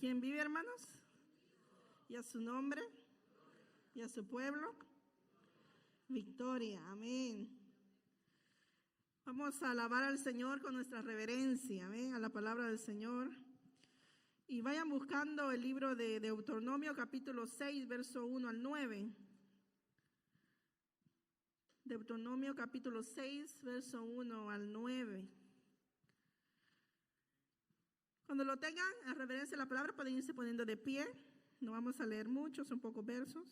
¿Quién vive, hermanos? Y a su nombre y a su pueblo. Victoria, amén. Vamos a alabar al Señor con nuestra reverencia, amén, a la palabra del Señor. Y vayan buscando el libro de Deuteronomio, capítulo 6, verso 1 al 9. Deuteronomio, capítulo 6, verso 1 al 9. Cuando lo tengan a reverencia a la palabra, pueden irse poniendo de pie. No vamos a leer mucho, son pocos versos.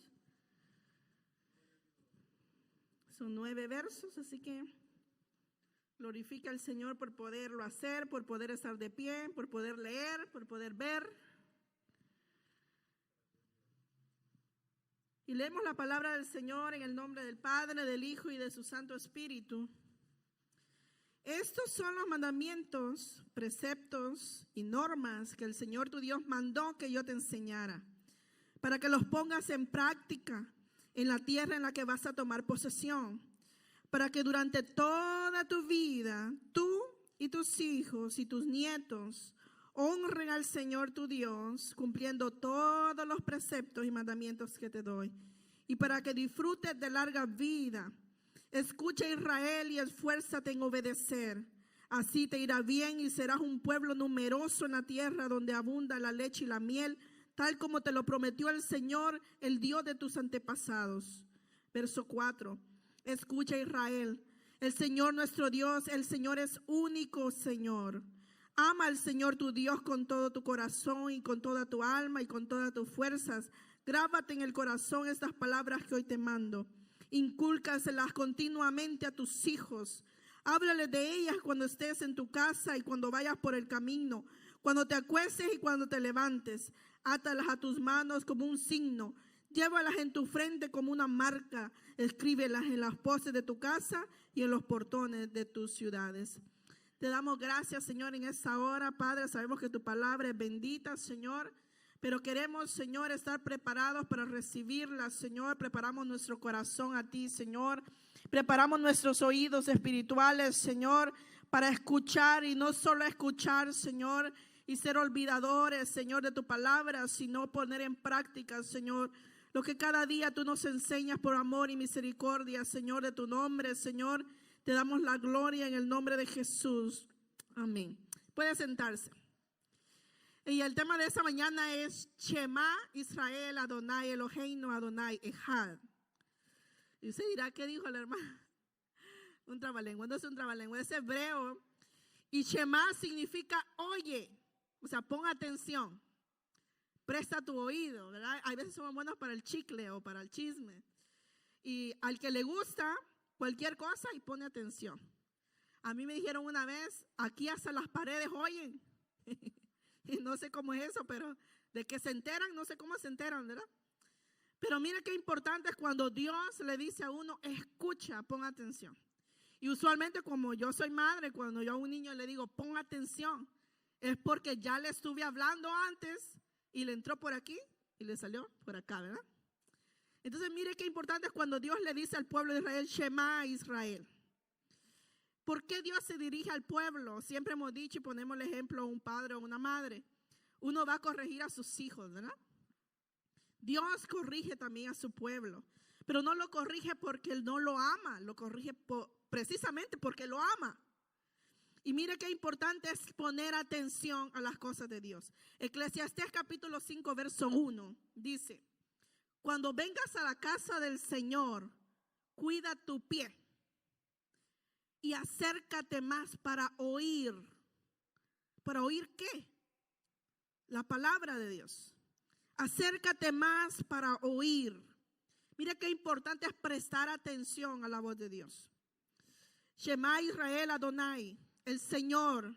Son 9 versos, así que glorifica al Señor por poderlo hacer, por poder estar de pie, por poder leer, por poder ver. Y leemos la palabra del Señor en el nombre del Padre, del Hijo y de su Santo Espíritu. Estos son los mandamientos, preceptos y normas que el Señor tu Dios mandó que yo te enseñara, para que los pongas en práctica en la tierra en la que vas a tomar posesión, para que durante toda tu vida, tú y tus hijos y tus nietos honren al Señor tu Dios, cumpliendo todos los preceptos y mandamientos que te doy, y para que disfrutes de larga vida. Escucha, Israel, y esfuérzate en obedecer. Así te irá bien y serás un pueblo numeroso en la tierra donde abunda la leche y la miel, tal como te lo prometió el Señor, el Dios de tus antepasados. Verso 4. Escucha, Israel, el Señor nuestro Dios, el Señor es único Señor. Ama al Señor tu Dios con todo tu corazón y con toda tu alma y con todas tus fuerzas. Grábate en el corazón estas palabras que hoy te mando. Incúlcaselas continuamente a tus hijos. Háblale de ellas cuando estés en tu casa y cuando vayas por el camino, cuando te acuestes y cuando te levantes. Átalas a tus manos como un signo. Llévalas en tu frente como una marca. Escríbelas en las postes de tu casa y en los portones de tus ciudades. Te damos gracias, Señor, en esta hora, Padre. Sabemos que tu palabra es bendita, Señor. Pero queremos, Señor, estar preparados para recibirla, Señor. Preparamos nuestro corazón a ti, Señor. Preparamos nuestros oídos espirituales, Señor, para escuchar y no solo escuchar, Señor, y ser olvidadores, Señor, de tu palabra, sino poner en práctica, Señor, lo que cada día tú nos enseñas por amor y misericordia, Señor, de tu nombre, Señor. Te damos la gloria en el nombre de Jesús. Amén. Puede sentarse. Y el tema de esta mañana es Shema Israel Adonai Eloheinu Adonai Echad. Y usted dirá, ¿qué dijo la hermana? Un trabalengua, no es un trabalengua, es hebreo. Y Shema significa oye, o sea, pon atención, presta tu oído, ¿verdad? Hay veces somos buenos para el chicle o para el chisme. Y al que le gusta cualquier cosa y pone atención. A mí me dijeron una vez, aquí hasta las paredes oyen. Y no sé cómo es eso, pero de que se enteran, no sé cómo se enteran, ¿verdad? Pero mira qué importante es cuando Dios le dice a uno, escucha, pon atención. Y usualmente como yo soy madre, cuando yo a un niño le digo, pon atención, es porque ya le estuve hablando antes y le entró por aquí y le salió por acá, ¿verdad? Entonces mire qué importante es cuando Dios le dice al pueblo de Israel, Shema Israel. ¿Por qué Dios se dirige al pueblo? Siempre hemos dicho y ponemos el ejemplo a un padre o una madre. Uno va a corregir a sus hijos, ¿verdad? Dios corrige también a su pueblo, pero no lo corrige porque Él no lo ama, lo corrige precisamente porque lo ama. Y mire qué importante es poner atención a las cosas de Dios. Eclesiastés capítulo 5, verso 1 dice, cuando vengas a la casa del Señor, cuida tu pie y acércate más para oír. ¿Para oír qué? La palabra de Dios. Acércate más para oír. Mira qué importante es prestar atención a la voz de Dios. Shema Israel Adonai, el Señor,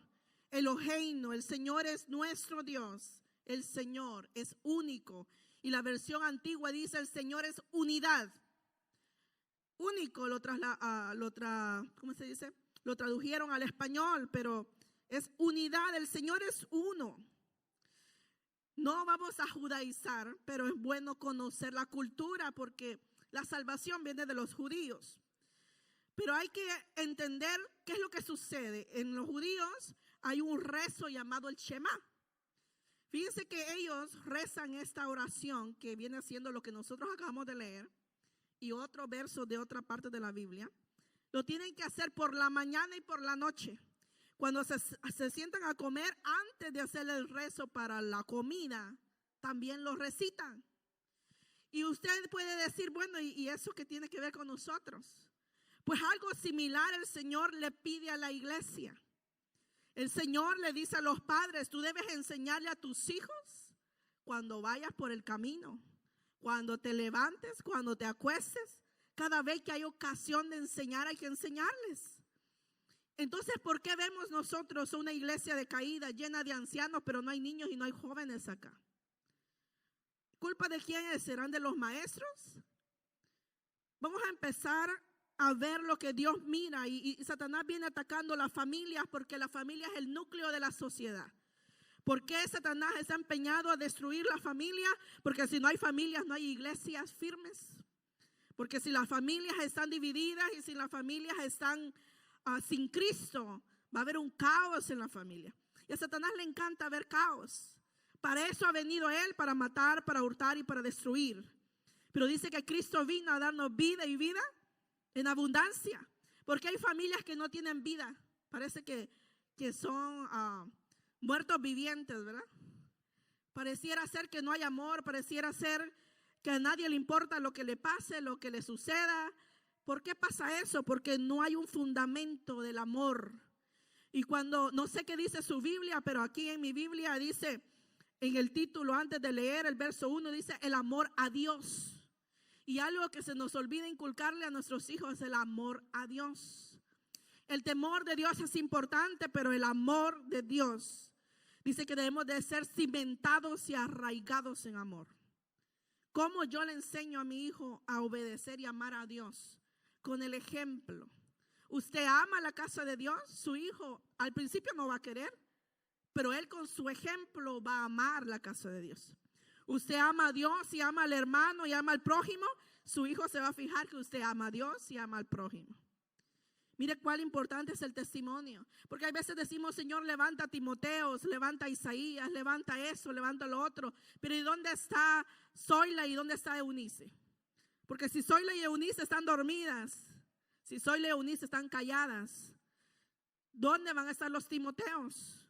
Eloheinu, el Señor es nuestro Dios. El Señor es único. Y la versión antigua dice el Señor es unidad. Único ¿cómo se dice? Lo tradujeron al español, pero es unidad, el Señor es uno. No vamos a judaizar, pero es bueno conocer la cultura porque la salvación viene de los judíos. Pero hay que entender qué es lo que sucede. En los judíos hay un rezo llamado el Shema. Fíjense que ellos rezan esta oración que viene siendo lo que nosotros acabamos de leer y otro verso de otra parte de la Biblia. Lo tienen que hacer por la mañana y por la noche. Cuando se sientan a comer, antes de hacer el rezo para la comida, también lo recitan. Y usted puede decir, bueno, ¿y eso qué tiene que ver con nosotros? Pues algo similar el Señor le pide a la iglesia. El Señor le dice a los padres, tú debes enseñarle a tus hijos cuando vayas por el camino, cuando te levantes, cuando te acuestes. Cada vez que hay ocasión de enseñar, hay que enseñarles. Entonces, ¿por qué vemos nosotros una iglesia decaída, llena de ancianos, pero no hay niños y no hay jóvenes acá? ¿Culpa de quiénes? ¿Serán de los maestros? Vamos a empezar a ver lo que Dios mira y Satanás viene atacando las familias porque la familia es el núcleo de la sociedad. ¿Por qué Satanás está empeñado a destruir la familia? Porque si no hay familias, no hay iglesias firmes. Porque si las familias están divididas y si las familias están sin Cristo, va a haber un caos en la familia. Y a Satanás le encanta ver caos. Para eso ha venido él, para matar, para hurtar y para destruir. Pero dice que Cristo vino a darnos vida y vida en abundancia. Porque hay familias que no tienen vida. Parece que son muertos vivientes, ¿verdad? Pareciera ser que no hay amor, pareciera ser que a nadie le importa lo que le pase, lo que le suceda. ¿Por qué pasa eso? Porque no hay un fundamento del amor. Y cuando, no sé qué dice su Biblia, pero aquí en mi Biblia dice, en el título antes de leer el verso 1, dice el amor a Dios. Y algo que se nos olvida inculcarle a nuestros hijos es el amor a Dios. El temor de Dios es importante, pero el amor de Dios dice que debemos de ser cimentados y arraigados en amor. ¿Cómo yo le enseño a mi hijo a obedecer y amar a Dios? Con el ejemplo. Usted ama la casa de Dios, su hijo al principio no va a querer, pero él con su ejemplo va a amar la casa de Dios. Usted ama a Dios y ama al hermano y ama al prójimo, su hijo se va a fijar que usted ama a Dios y ama al prójimo. Mire cuál importante es el testimonio, porque hay veces decimos, Señor, levanta a Timoteos, levanta a Isaías, levanta eso, levanta lo otro, pero ¿y dónde está Zoila y dónde está Eunice? Porque si Zoila y Eunice están dormidas, si Zoila y Eunice están calladas, ¿dónde van a estar los Timoteos?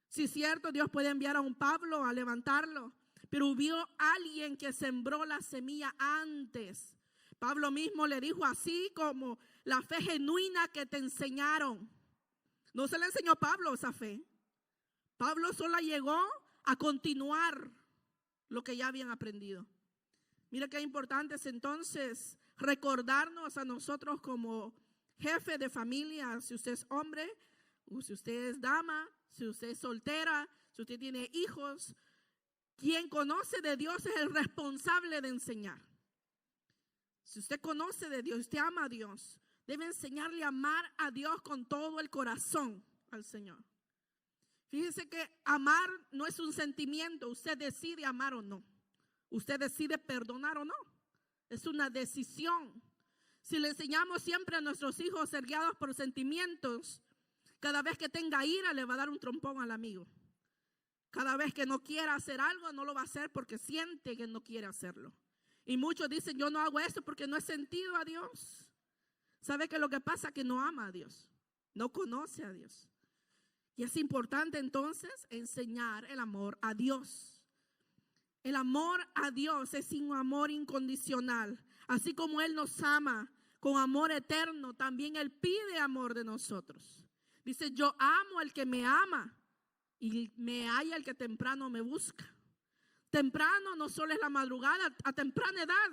Si es cierto, Dios puede enviar a un Pablo a levantarlo, pero hubo alguien que sembró la semilla antes. Pablo mismo le dijo, así como la fe genuina que te enseñaron. No se le enseñó Pablo esa fe. Pablo solo llegó a continuar lo que ya habían aprendido. Mira qué importante es entonces recordarnos a nosotros como jefe de familia, si usted es hombre, o si usted es dama, si usted es soltera, si usted tiene hijos, quien conoce de Dios es el responsable de enseñar. Si usted conoce de Dios, usted ama a Dios, debe enseñarle a amar a Dios con todo el corazón al Señor. Fíjese que amar no es un sentimiento, usted decide amar o no. Usted decide perdonar o no. Es una decisión. Si le enseñamos siempre a nuestros hijos a ser guiados por sentimientos, cada vez que tenga ira le va a dar un trompón al amigo. Cada vez que no quiera hacer algo, no lo va a hacer porque siente que no quiere hacerlo. Y muchos dicen, yo no hago esto porque no he sentido a Dios. ¿Sabe qué es lo que pasa? Que no ama a Dios, no conoce a Dios. Y es importante entonces enseñar el amor a Dios. El amor a Dios es un amor incondicional. Así como Él nos ama con amor eterno, también Él pide amor de nosotros. Dice, yo amo al que me ama y me halla el que temprano me busca. Temprano no solo es la madrugada, a temprana edad.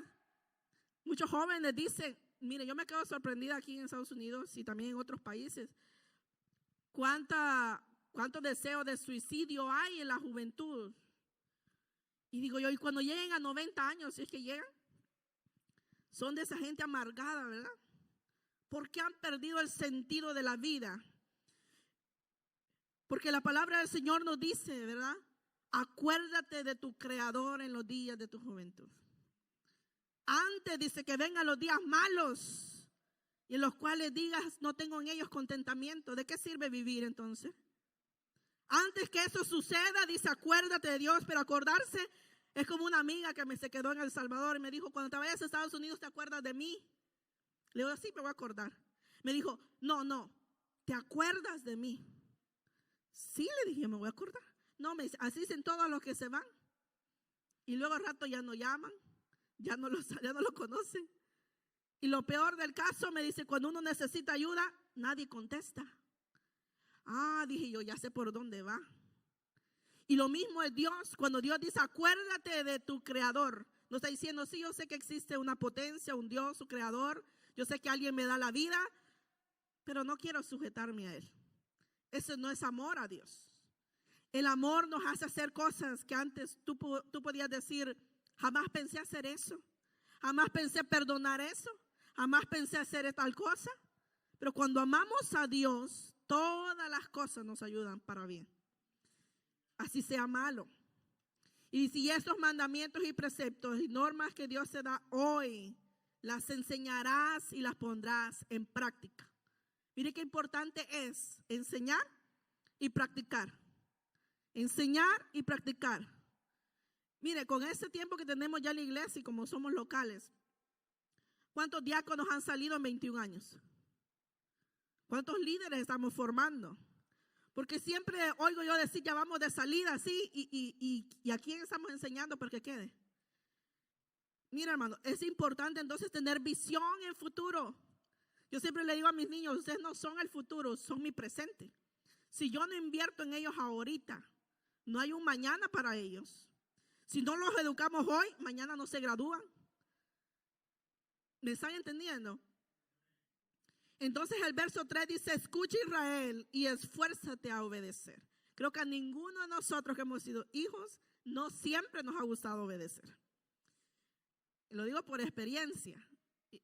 Muchos jóvenes dicen, mire, yo me quedo sorprendida aquí en Estados Unidos y también en otros países. ¿Cuánto deseo de suicidio hay en la juventud? Y digo yo, y cuando lleguen a 90 años, si es que llegan, son de esa gente amargada, ¿verdad? Porque han perdido el sentido de la vida. Porque la palabra del Señor nos dice, ¿verdad? Acuérdate de tu Creador en los días de tu juventud. Antes dice que vengan los días malos y en los cuales digas no tengo en ellos contentamiento. ¿De qué sirve vivir entonces? Antes que eso suceda, dice, acuérdate de Dios, pero acordarse es como una amiga que se quedó en El Salvador y me dijo, cuando te vayas a Estados Unidos, ¿te acuerdas de mí? Le digo, sí, me voy a acordar. Me dijo, no, ¿te acuerdas de mí? Sí, le dije, me voy a acordar. No, me dice, así dicen todos los que se van. Y luego al rato ya no llaman, ya no lo conocen. Y lo peor del caso, me dice, cuando uno necesita ayuda, nadie contesta. Ah, dije yo, ya sé por dónde va. Y lo mismo es Dios, cuando Dios dice, acuérdate de tu creador. No está diciendo, sí, yo sé que existe una potencia, un Dios, su creador. Yo sé que alguien me da la vida, pero no quiero sujetarme a él. Eso no es amor a Dios. El amor nos hace hacer cosas que antes tú podías decir, jamás pensé hacer eso. Jamás pensé perdonar eso. Jamás pensé hacer tal cosa. Pero cuando amamos a Dios, todas las cosas nos ayudan para bien. Así sea malo. Y si estos mandamientos y preceptos y normas que Dios te da hoy, las enseñarás y las pondrás en práctica. Mire qué importante es enseñar y practicar. Enseñar y practicar. Mire, con este tiempo que tenemos ya en la iglesia y como somos locales, ¿cuántos diáconos han salido en 21 años? ¿Cuántos líderes estamos formando? Porque siempre oigo yo decir, ya vamos de salida, sí, y a quién estamos enseñando para que quede. Mira, hermano, es importante entonces tener visión en futuro. Yo siempre le digo a mis niños, ustedes no son el futuro, son mi presente. Si yo no invierto en ellos ahorita, no hay un mañana para ellos. Si no los educamos hoy, mañana no se gradúan. ¿Me están entendiendo? Entonces el verso 3 dice, escucha Israel y esfuérzate a obedecer. Creo que a ninguno de nosotros que hemos sido hijos, no siempre nos ha gustado obedecer. Lo digo por experiencia.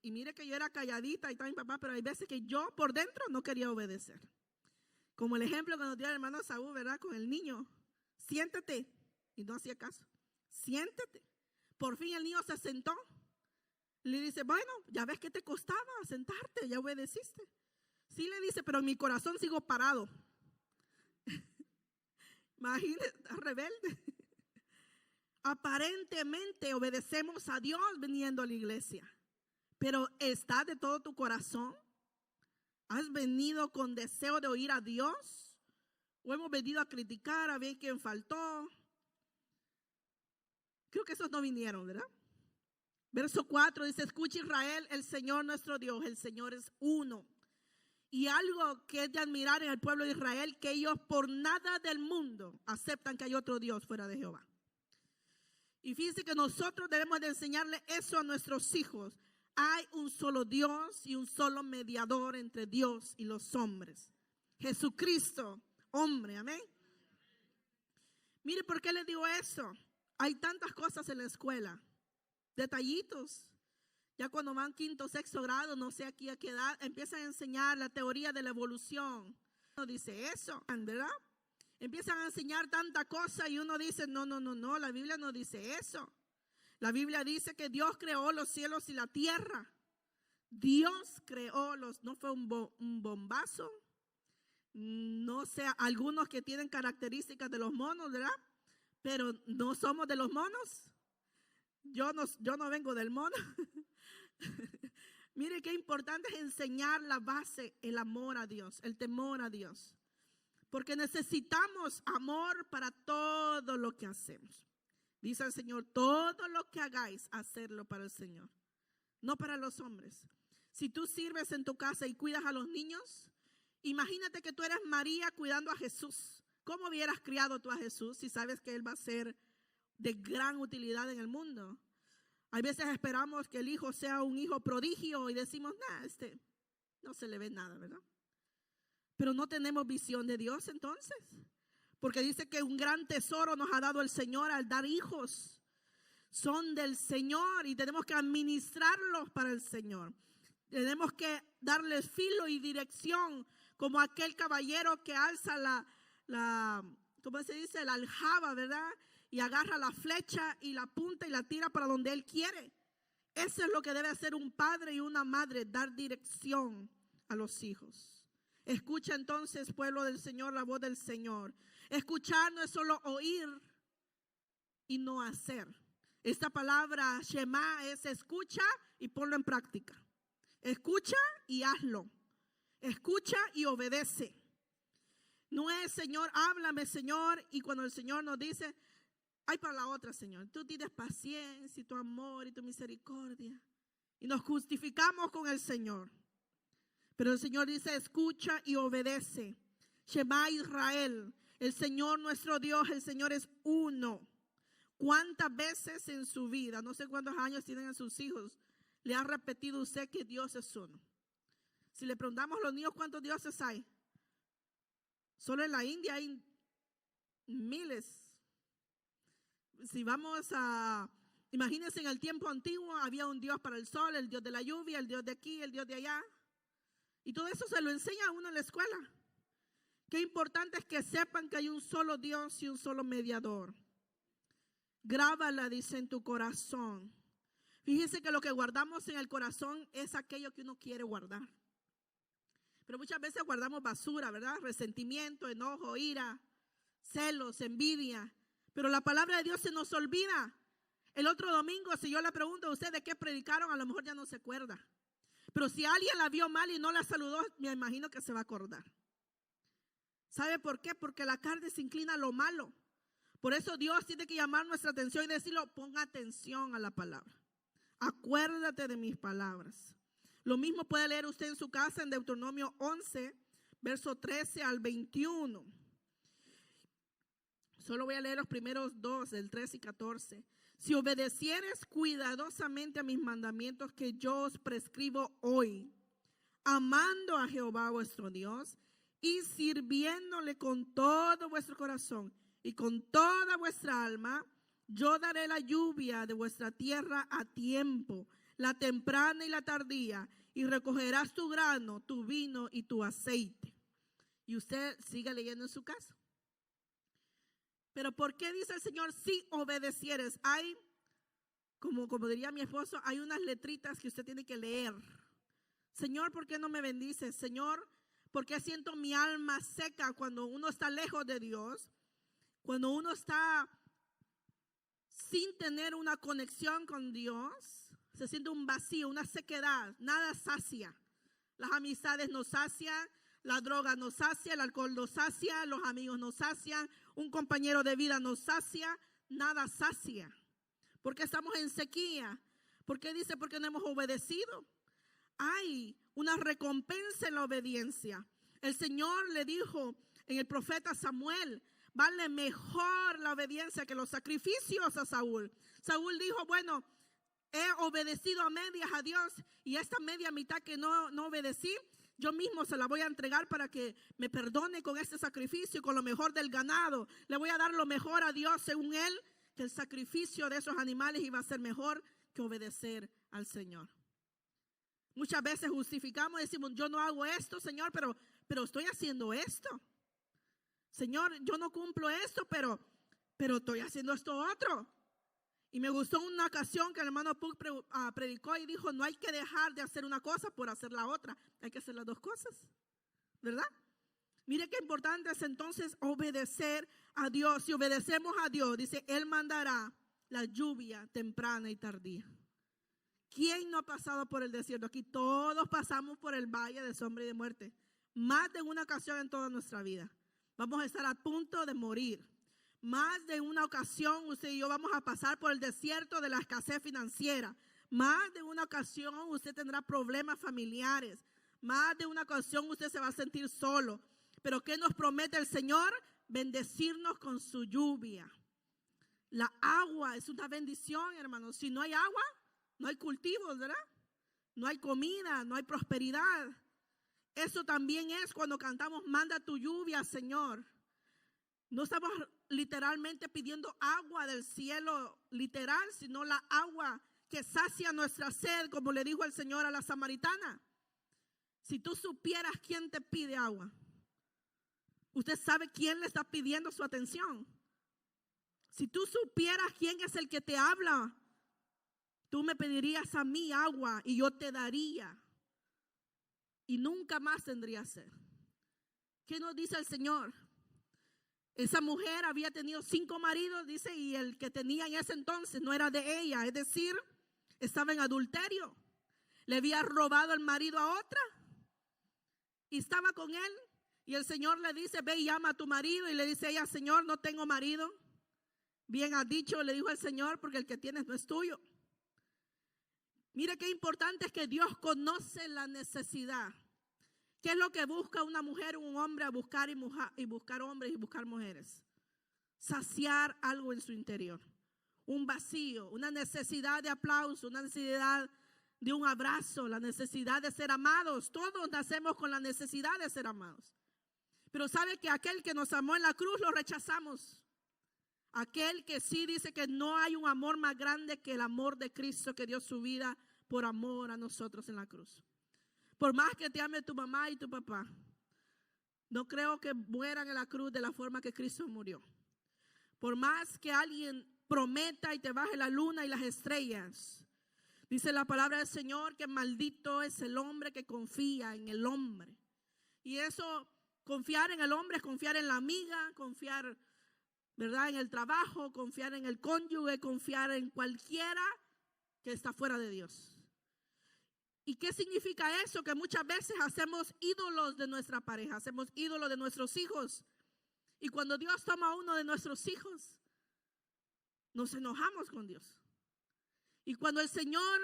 Y mire que yo era calladita y tal mi papá, pero hay veces que yo por dentro no quería obedecer. Como el ejemplo que nos dio el hermano Saúl, ¿verdad? Con el niño. Siéntate. Y no hacía caso. Siéntate. Por fin el niño se sentó. Le dice, bueno, ya ves que te costaba sentarte, ya obedeciste. Sí, le dice, pero en mi corazón sigo parado. Imagínate, rebelde. Aparentemente obedecemos a Dios viniendo a la iglesia. Pero ¿está de todo tu corazón? ¿Has venido con deseo de oír a Dios? ¿O hemos venido a criticar a ver quién faltó? Creo que esos no vinieron, ¿verdad? Verso 4 dice, escucha Israel, el Señor nuestro Dios, el Señor es uno. Y algo que es de admirar en el pueblo de Israel, que ellos por nada del mundo aceptan que hay otro Dios fuera de Jehová. Y fíjense que nosotros debemos de enseñarle eso a nuestros hijos. Hay un solo Dios y un solo mediador entre Dios y los hombres. Jesucristo, hombre, amén. Mire, ¿por qué les digo eso? Hay tantas cosas en la escuela, detallitos. Ya cuando van quinto, sexto grado, no sé aquí a qué edad, empiezan a enseñar la teoría de la evolución. Uno dice eso, ¿verdad? Empiezan a enseñar tanta cosa y uno dice, no, la Biblia no dice eso. La Biblia dice que Dios creó los cielos y la tierra. Dios creó no fue un bombazo. No sé, algunos que tienen características de los monos, ¿verdad? Pero no somos de los monos. Yo no vengo del mono. Mire qué importante es enseñar la base, el amor a Dios, el temor a Dios. Porque necesitamos amor para todo lo que hacemos. Dice el Señor, todo lo que hagáis, hacerlo para el Señor, no para los hombres. Si tú sirves en tu casa y cuidas a los niños, imagínate que tú eres María cuidando a Jesús. ¿Cómo hubieras criado tú a Jesús si sabes que Él va a ser de gran utilidad en el mundo? Hay veces esperamos que el hijo sea un hijo prodigio y decimos, no se le ve nada, ¿verdad? Pero no tenemos visión de Dios entonces. Porque dice que un gran tesoro nos ha dado el Señor al dar hijos. Son del Señor y tenemos que administrarlos para el Señor. Tenemos que darles filo y dirección, como aquel caballero que alza ¿cómo se dice? La aljaba, ¿verdad? Y agarra la flecha y la punta y la tira para donde él quiere. Eso es lo que debe hacer un padre y una madre, dar dirección a los hijos. Escucha entonces, pueblo del Señor, la voz del Señor. Escuchar no es solo oír y no hacer. Esta palabra Shema es escucha y ponlo en práctica. Escucha y hazlo. Escucha y obedece. No es, Señor, háblame, Señor, y cuando el Señor nos dice, hay para la otra, Señor. Tú tienes paciencia y tu amor y tu misericordia. Y nos justificamos con el Señor. Pero el Señor dice, escucha y obedece. Shema Israel, el Señor nuestro Dios, el Señor es uno. ¿Cuántas veces en su vida, no sé cuántos años tienen a sus hijos, le ha repetido usted que Dios es uno? Si le preguntamos a los niños cuántos dioses hay, solo en la India hay miles. Si vamos a, imagínense en el tiempo antiguo, había un Dios para el sol, el Dios de la lluvia, el Dios de aquí, el Dios de allá. Y todo eso se lo enseña a uno en la escuela. Qué importante es que sepan que hay un solo Dios y un solo mediador. Grábala, dice, en tu corazón. Fíjense que lo que guardamos en el corazón es aquello que uno quiere guardar. Pero muchas veces guardamos basura, ¿verdad? Resentimiento, enojo, ira, celos, envidia. Pero la palabra de Dios se nos olvida. El otro domingo, si yo le pregunto a usted de qué predicaron, a lo mejor ya no se acuerda. Pero si alguien la vio mal y no la saludó, me imagino que se va a acordar. ¿Sabe por qué? Porque la carne se inclina a lo malo. Por eso Dios tiene que llamar nuestra atención y decirlo, ponga atención a la palabra. Acuérdate de mis palabras. Lo mismo puede leer usted en su casa en Deuteronomio 11, verso 13 al 21. Solo voy a leer los primeros dos, del 13 y 14. Si obedecieres cuidadosamente a mis mandamientos que yo os prescribo hoy, amando a Jehová vuestro Dios y sirviéndole con todo vuestro corazón y con toda vuestra alma, yo daré la lluvia de vuestra tierra a tiempo, la temprana y la tardía, y recogerás tu grano, tu vino y tu aceite. Y usted sigue leyendo en su casa. Pero ¿por qué dice el Señor si obedecieres? Hay, como diría mi esposo, hay unas letritas que usted tiene que leer. Señor, ¿por qué no me bendices? Señor, ¿por qué siento mi alma seca cuando uno está lejos de Dios? Cuando uno está sin tener una conexión con Dios, se siente un vacío, una sequedad, nada sacia. Las amistades nos sacian, la droga nos sacia, el alcohol nos sacia, los amigos nos sacian, un compañero de vida nos sacia, nada sacia. Porque estamos en sequía. ¿Por qué dice? Porque no hemos obedecido. Hay una recompensa en la obediencia. El Señor le dijo en el profeta Samuel, vale mejor la obediencia que los sacrificios a Saúl. Saúl dijo, bueno, he obedecido a medias a Dios y esta media mitad que no obedecí, yo mismo se la voy a entregar para que me perdone con este sacrificio y con lo mejor del ganado. Le voy a dar lo mejor a Dios según él, que el sacrificio de esos animales iba a ser mejor que obedecer al Señor. Muchas veces justificamos y decimos, yo no hago esto, Señor, pero estoy haciendo esto. Señor, yo no cumplo esto, pero estoy haciendo esto otro. Y me gustó una ocasión que el hermano Puck predicó y dijo, no hay que dejar de hacer una cosa por hacer la otra. Hay que hacer las dos cosas, ¿verdad? Mire qué importante es entonces obedecer a Dios. Si obedecemos a Dios, dice, Él mandará la lluvia temprana y tardía. ¿Quién no ha pasado por el desierto? Aquí todos pasamos por el valle de sombra y de muerte. Más de una ocasión en toda nuestra vida. Vamos a estar a punto de morir. Más de una ocasión usted y yo vamos a pasar por el desierto de la escasez financiera. Más de una ocasión usted tendrá problemas familiares. Más de una ocasión usted se va a sentir solo. Pero ¿qué nos promete el Señor? Bendecirnos con su lluvia. La agua es una bendición, hermanos. Si no hay agua, no hay cultivos, ¿verdad? No hay comida, no hay prosperidad. Eso también es cuando cantamos, manda tu lluvia, Señor. No estamos literalmente pidiendo agua del cielo literal, sino la agua que sacia nuestra sed, como le dijo el Señor a la samaritana. Si tú supieras quién te pide agua, usted sabe quién le está pidiendo su atención. Si tú supieras quién es el que te habla, tú me pedirías a mí agua y yo te daría. Y nunca más tendría sed. ¿Qué nos dice el Señor? Esa mujer había tenido 5 maridos, dice, y el que tenía en ese entonces no era de ella, es decir, estaba en adulterio. Le había robado el marido a otra y estaba con él. Y el Señor le dice, ve y llama a tu marido. Y le dice ella, Señor, no tengo marido. Bien has dicho, le dijo el Señor, porque el que tienes no es tuyo. Mire qué importante es que Dios conoce la necesidad. ¿Qué es lo que busca una mujer o un hombre a buscar y buscar hombres y buscar mujeres? Saciar algo en su interior. Un vacío, una necesidad de aplauso, una necesidad de un abrazo, la necesidad de ser amados. Todos nacemos con la necesidad de ser amados. Pero sabe que aquel que nos amó en la cruz lo rechazamos. Aquel que sí dice que no hay un amor más grande que el amor de Cristo, que dio su vida por amor a nosotros en la cruz. Por más que te ame tu mamá y tu papá, no creo que mueran en la cruz de la forma que Cristo murió. Por más que alguien prometa y te baje la luna y las estrellas, dice la palabra del Señor que maldito es el hombre que confía en el hombre. Y eso, confiar en el hombre es confiar en la amiga, confiar, ¿verdad?, en el trabajo, confiar en el cónyuge, confiar en cualquiera que está fuera de Dios. ¿Y qué significa eso? Que muchas veces hacemos ídolos de nuestra pareja, hacemos ídolos de nuestros hijos. Y cuando Dios toma a uno de nuestros hijos, nos enojamos con Dios. Y cuando el Señor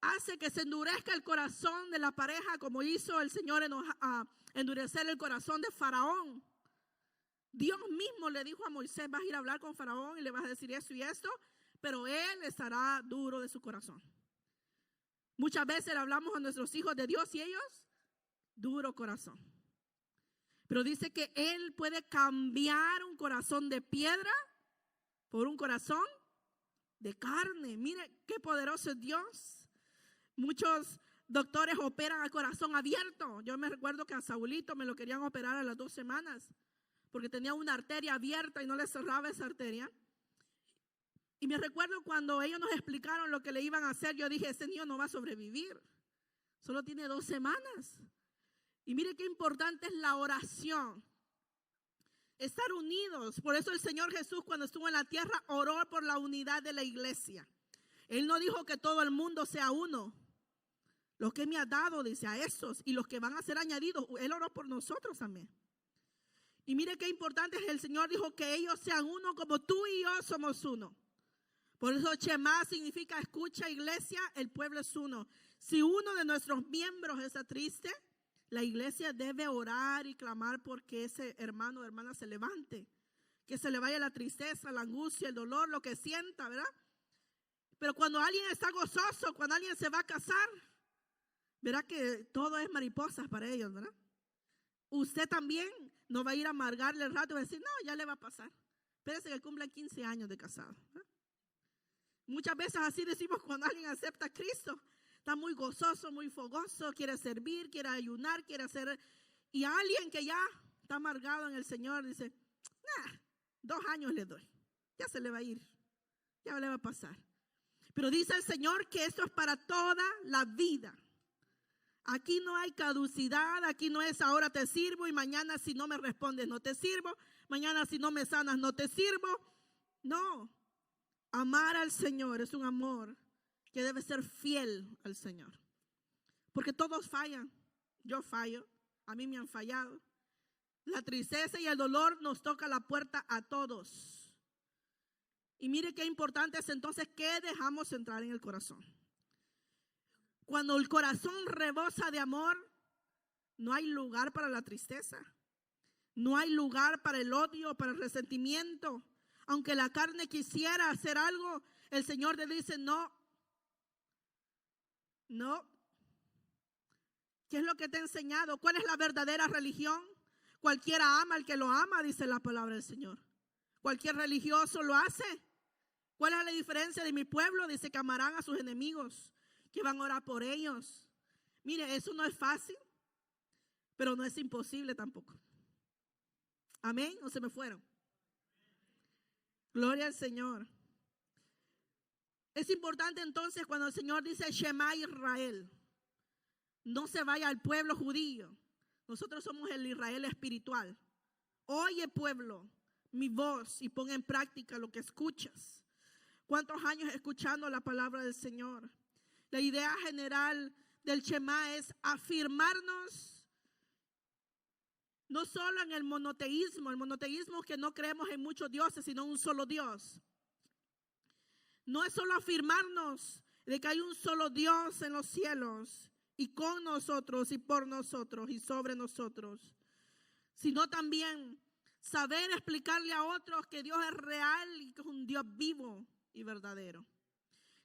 hace que se endurezca el corazón de la pareja, como hizo el Señor endurecer el corazón de Faraón, Dios mismo le dijo a Moisés, vas a ir a hablar con Faraón y le vas a decir esto y esto, pero él estará duro de su corazón. Muchas veces le hablamos a nuestros hijos de Dios y ellos, duro corazón. Pero dice que Él puede cambiar un corazón de piedra por un corazón de carne. Mire qué poderoso es Dios. Muchos doctores operan a corazón abierto. Yo me recuerdo que a Saulito me lo querían operar a las 2 semanas porque tenía una arteria abierta y no le cerraba esa arteria. Y me recuerdo cuando ellos nos explicaron lo que le iban a hacer, yo dije, ese niño no va a sobrevivir. Solo tiene 2 semanas. Y mire qué importante es la oración. Estar unidos. Por eso el Señor Jesús, cuando estuvo en la tierra, oró por la unidad de la iglesia. Él no dijo que todo el mundo sea uno. Lo que me ha dado, dice, a esos y los que van a ser añadidos. Él oró por nosotros también. Y mire qué importante es, el Señor dijo que ellos sean uno como tú y yo somos uno. Por eso Shema significa escucha, iglesia, el pueblo es uno. Si uno de nuestros miembros está triste, la iglesia debe orar y clamar porque ese hermano o hermana se levante, que se le vaya la tristeza, la angustia, el dolor, lo que sienta, ¿verdad? Pero cuando alguien está gozoso, cuando alguien se va a casar, verá que todo es mariposas para ellos, ¿verdad? Usted también no va a ir a amargarle el rato y va a decir, no, ya le va a pasar. Espérese que cumpla 15 años de casado, ¿verdad? Muchas veces así decimos cuando alguien acepta a Cristo. Está muy gozoso, muy fogoso, quiere servir, quiere ayunar, quiere hacer. Y a alguien que ya está amargado en el Señor dice, 2 años le doy, ya se le va a ir, ya le va a pasar. Pero dice el Señor que esto es para toda la vida. Aquí no hay caducidad, aquí no es ahora te sirvo y mañana si no me respondes no te sirvo, mañana si no me sanas no te sirvo. No, amar al Señor es un amor que debe ser fiel al Señor. Porque todos fallan, yo fallo, a mí me han fallado. La tristeza y el dolor nos toca la puerta a todos. Y mire qué importante es entonces qué dejamos entrar en el corazón. Cuando el corazón rebosa de amor, no hay lugar para la tristeza. No hay lugar para el odio, para el resentimiento. Aunque la carne quisiera hacer algo, el Señor le dice no. No. ¿Qué es lo que te he enseñado? ¿Cuál es la verdadera religión? Cualquiera ama al que lo ama, dice la palabra del Señor. Cualquier religioso lo hace. ¿Cuál es la diferencia de mi pueblo? Dice que amarán a sus enemigos, que van a orar por ellos. Mire, eso no es fácil, pero no es imposible tampoco. Amén, ¿o se me fueron? Gloria al Señor. Es importante entonces cuando el Señor dice Shema Israel, no se vaya al pueblo judío. Nosotros somos el Israel espiritual. Oye pueblo, mi voz y pon en práctica lo que escuchas. ¿Cuántos años escuchando la palabra del Señor? La idea general del Shema es afirmarnos no solo en el monoteísmo que no creemos en muchos dioses, sino un solo Dios. No es solo afirmarnos de que hay un solo Dios en los cielos y con nosotros y por nosotros y sobre nosotros, sino también saber explicarle a otros que Dios es real y que es un Dios vivo y verdadero.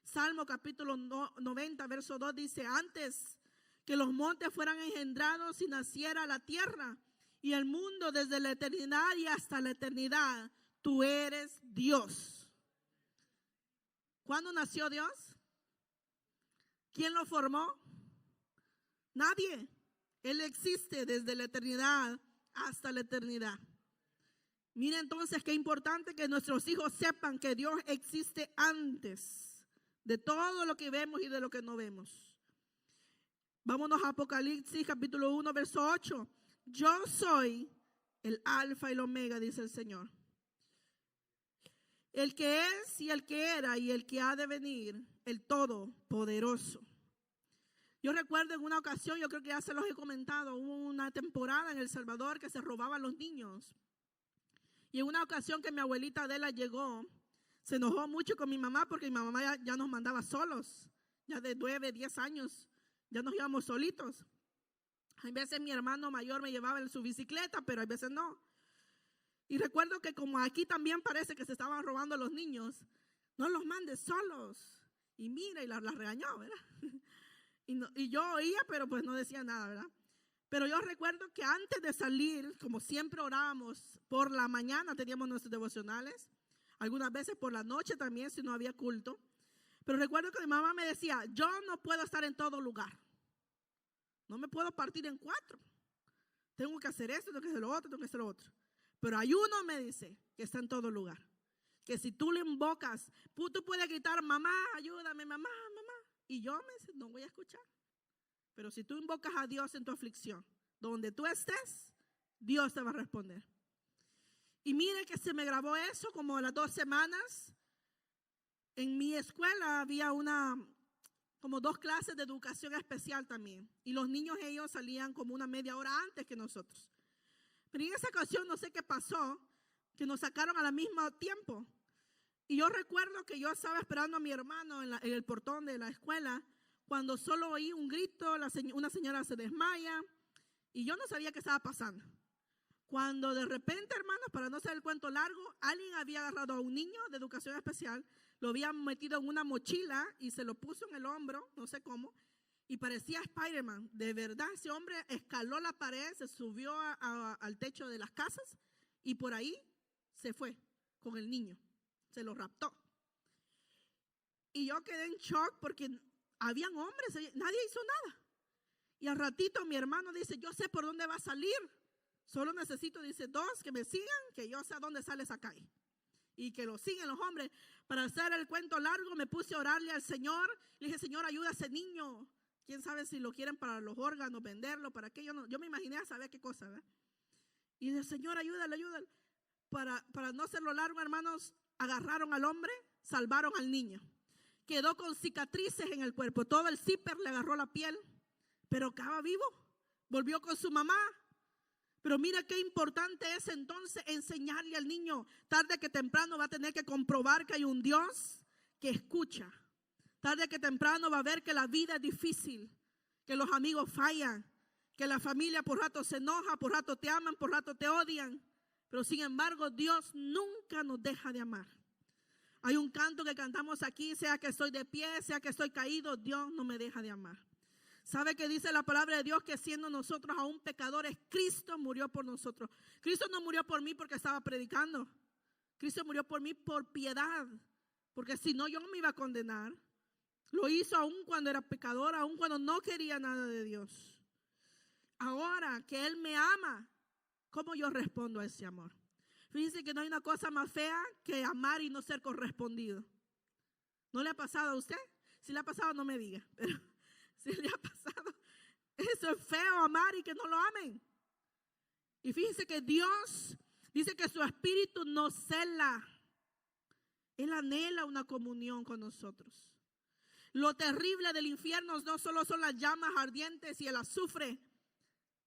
Salmo capítulo 90, verso 2 dice: antes que los montes fueran engendrados y naciera la tierra y el mundo, desde la eternidad y hasta la eternidad, tú eres Dios. ¿Cuándo nació Dios? ¿Quién lo formó? Nadie. Él existe desde la eternidad hasta la eternidad. Mira entonces qué importante que nuestros hijos sepan que Dios existe antes de todo lo que vemos y de lo que no vemos. Vámonos a Apocalipsis capítulo 1, verso 8. Yo soy el alfa y el omega, dice el Señor. El que es y el que era y el que ha de venir, el Todopoderoso. Yo recuerdo en una ocasión, yo creo que ya se los he comentado, hubo una temporada en El Salvador que se robaban los niños. Y en una ocasión que mi abuelita Adela llegó, se enojó mucho con mi mamá porque mi mamá ya nos mandaba solos. Ya de 9, 10 años, ya nos íbamos solitos. Hay veces mi hermano mayor me llevaba en su bicicleta, pero hay veces no. Y recuerdo que como aquí también parece que se estaban robando los niños, no los mandes solos. Y mira, y las regañó, ¿verdad? Y yo oía, pero pues no decía nada, ¿verdad? Pero yo recuerdo que antes de salir, como siempre orábamos por la mañana, teníamos nuestros devocionales, algunas veces por la noche también si no había culto. Pero recuerdo que mi mamá me decía: yo no puedo estar en todo lugar. No me puedo partir en 4. Tengo que hacer esto, tengo que hacer lo otro, tengo que hacer lo otro. Pero hay uno, me dice, que está en todo lugar. Que si tú le invocas, tú puedes gritar: mamá, ayúdame, mamá, mamá. Y yo no voy a escuchar. Pero si tú invocas a Dios en tu aflicción, donde tú estés, Dios te va a responder. Y mire que se me grabó eso como a las 2 semanas. En mi escuela había como 2 clases de educación especial también. Y los niños ellos salían como una media hora antes que nosotros. Pero en esa ocasión no sé qué pasó, que nos sacaron al mismo tiempo. Y yo recuerdo que yo estaba esperando a mi hermano en el portón de la escuela, cuando solo oí un grito, una señora se desmaya y yo no sabía qué estaba pasando. Cuando de repente, hermanos, para no hacer el cuento largo, alguien había agarrado a un niño de educación especial, lo había metido en una mochila y se lo puso en el hombro, no sé cómo, y parecía Spider-Man. De verdad, ese hombre escaló la pared, se subió al techo de las casas y por ahí se fue con el niño. Se lo raptó. Y yo quedé en shock porque habían hombres, nadie hizo nada. Y al ratito mi hermano dice: yo sé por dónde va a salir. Solo necesito, dice, 2 que me sigan, que yo sé a dónde sale esa calle. Y que lo siguen los hombres. Para hacer el cuento largo, me puse a orarle al Señor. Le dije: Señor, ayuda a ese niño. Quién sabe si lo quieren para los órganos, venderlo, para qué. Yo me imaginé a saber qué cosa, ¿verdad? Y dije: Señor, ayúdale, ayúdale. Para no hacerlo largo, hermanos, agarraron al hombre, salvaron al niño. Quedó con cicatrices en el cuerpo. Todo el zipper le agarró la piel, pero estaba vivo. Volvió con su mamá. Pero mira qué importante es entonces enseñarle al niño. Tarde que temprano va a tener que comprobar que hay un Dios que escucha. Tarde que temprano va a ver que la vida es difícil, que los amigos fallan, que la familia por rato se enoja, por rato te aman, por rato te odian. Pero sin embargo, Dios nunca nos deja de amar. Hay un canto que cantamos aquí: sea que estoy de pie, sea que estoy caído, Dios no me deja de amar. ¿Sabe que dice la palabra de Dios? Que siendo nosotros aún pecadores, Cristo murió por nosotros. Cristo no murió por mí porque estaba predicando. Cristo murió por mí por piedad. Porque si no, yo me iba a condenar. Lo hizo aún cuando era pecador, aún cuando no quería nada de Dios. Ahora que Él me ama, ¿cómo yo respondo a ese amor? Fíjense que no hay una cosa más fea que amar y no ser correspondido. ¿No le ha pasado a usted? Si le ha pasado, no me diga. Pero si le ha pasado, eso es feo, amar y que no lo amen. Y fíjense que Dios Dice que su espíritu nos cela. Él anhela una comunión con nosotros. Lo terrible del infierno no solo son las llamas ardientes y el azufre,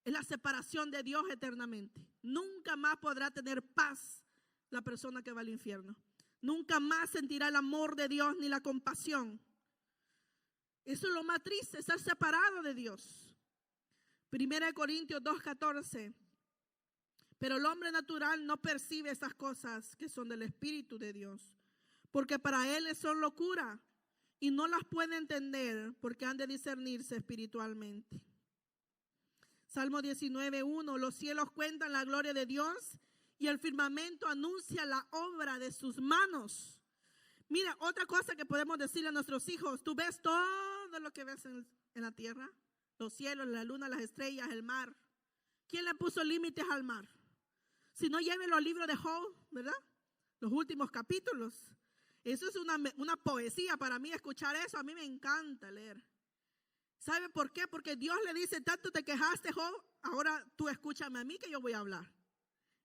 es la separación de Dios eternamente. Nunca más podrá tener paz la persona que va al infierno. Nunca más sentirá el amor de Dios ni la compasión. Eso es lo más triste, estar separado de Dios. 1 Corintios 2:14. Pero el hombre natural no percibe esas cosas que son del Espíritu de Dios, porque para él son locura y no las puede entender porque han de discernirse espiritualmente. Salmo 19:1. Los cielos cuentan la gloria de Dios y el firmamento anuncia la obra de sus manos. Mira, otra cosa que podemos decirle a nuestros hijos: tú ves todo lo que ves en la tierra, los cielos, la luna, las estrellas, el mar. ¿Quién le puso límites al mar? Si no, lleven los libros de Job, ¿verdad? Los últimos capítulos. Eso es una poesía para mí, escuchar eso. A mí me encanta leer. ¿Sabe por qué? Porque Dios le dice: tanto te quejaste, Job, ahora tú escúchame a mí que yo voy a hablar.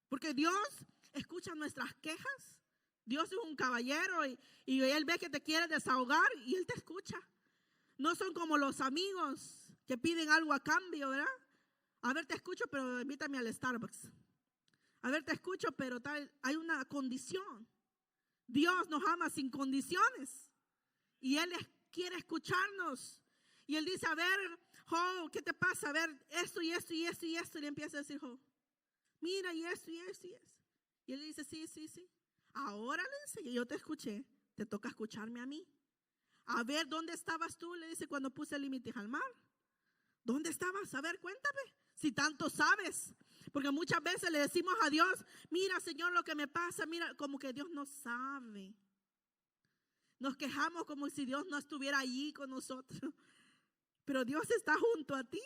Porque Dios escucha nuestras quejas. Dios es un caballero y Él ve que te quiere desahogar y Él te escucha. No son como los amigos que piden algo a cambio, ¿verdad? A ver, te escucho, pero invítame al Starbucks. A ver, te escucho, pero hay una condición. Dios nos ama sin condiciones y Él quiere escucharnos. Y Él dice: a ver, Job, ¿qué te pasa? A ver, esto y esto y esto y esto. Y le empieza a decir Job: mira, y esto y esto y esto. Y Él le dice: sí. Ahora le dice: yo te escuché, te toca escucharme a mí. A ver, ¿dónde estabas tú? Le dice: cuando puse límites al mar. ¿Dónde estabas? A ver, cuéntame, si tanto sabes. Porque muchas veces le decimos a Dios: mira, Señor, lo que me pasa, mira, como que Dios no sabe. Nos quejamos como si Dios no estuviera allí con nosotros. Pero Dios está junto a ti.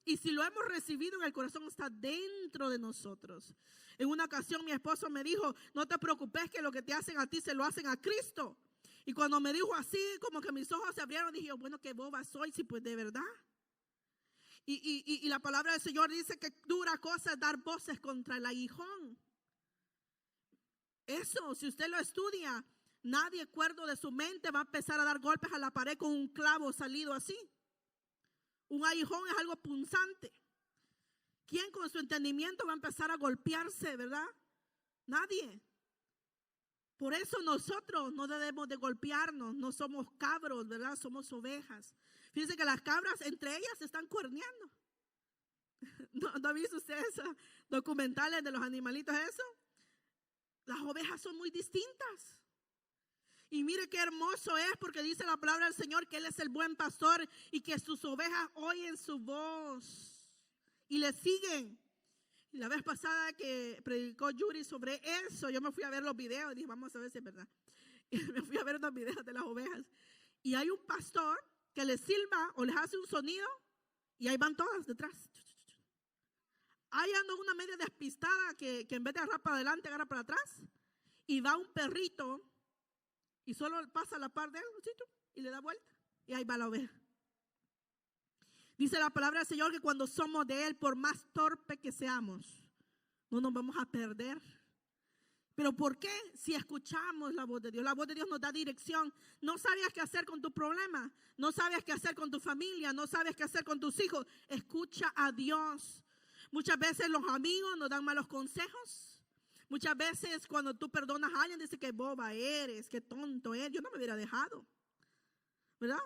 Y si lo hemos recibido en el corazón, está dentro de nosotros. En una ocasión mi esposo me dijo: no te preocupes, que lo que te hacen a ti se lo hacen a Cristo. Y cuando me dijo así, como que mis ojos se abrieron, dije: bueno, qué boba soy, si pues de verdad. Y la palabra del Señor dice que dura cosa es dar voces contra el aguijón. Eso, si usted lo estudia, nadie cuerdo de su mente va a empezar a dar golpes a la pared con un clavo salido así. Un aguijón es algo punzante. ¿Quién con su entendimiento va a empezar a golpearse, verdad? Nadie. Por eso nosotros no debemos de golpearnos. No somos cabros, ¿verdad? Somos ovejas. Fíjense que las cabras entre ellas se están cuerneando. ¿No ha visto usted esos documentales de los animalitos eso? Las ovejas son muy distintas. Y mire qué hermoso es, porque dice la palabra del Señor que Él es el buen pastor y que sus ovejas oyen su voz y le siguen. Y la vez pasada que predicó Yuri sobre eso, yo me fui a ver los videos y dije: vamos a ver si es verdad. Y me fui a ver unos videos de las ovejas. Y hay un pastor que les silba o les hace un sonido y ahí van todas detrás. Ahí anda una media despistada que en vez de agarrar para adelante, agarra para atrás. Y va un perrito y solo pasa a la par de él y le da vuelta. Y ahí va la oveja. Dice la palabra del Señor que cuando somos de Él, por más torpe que seamos, no nos vamos a perder. ¿Pero por qué? Si escuchamos la voz de Dios. La voz de Dios nos da dirección. No sabes qué hacer con tu problema. No sabes qué hacer con tu familia. No sabes qué hacer con tus hijos. Escucha a Dios. Muchas veces los amigos nos dan malos consejos. Muchas veces cuando tú perdonas a alguien, dice: qué boba eres, qué tonto eres. Yo no me hubiera dejado, ¿verdad?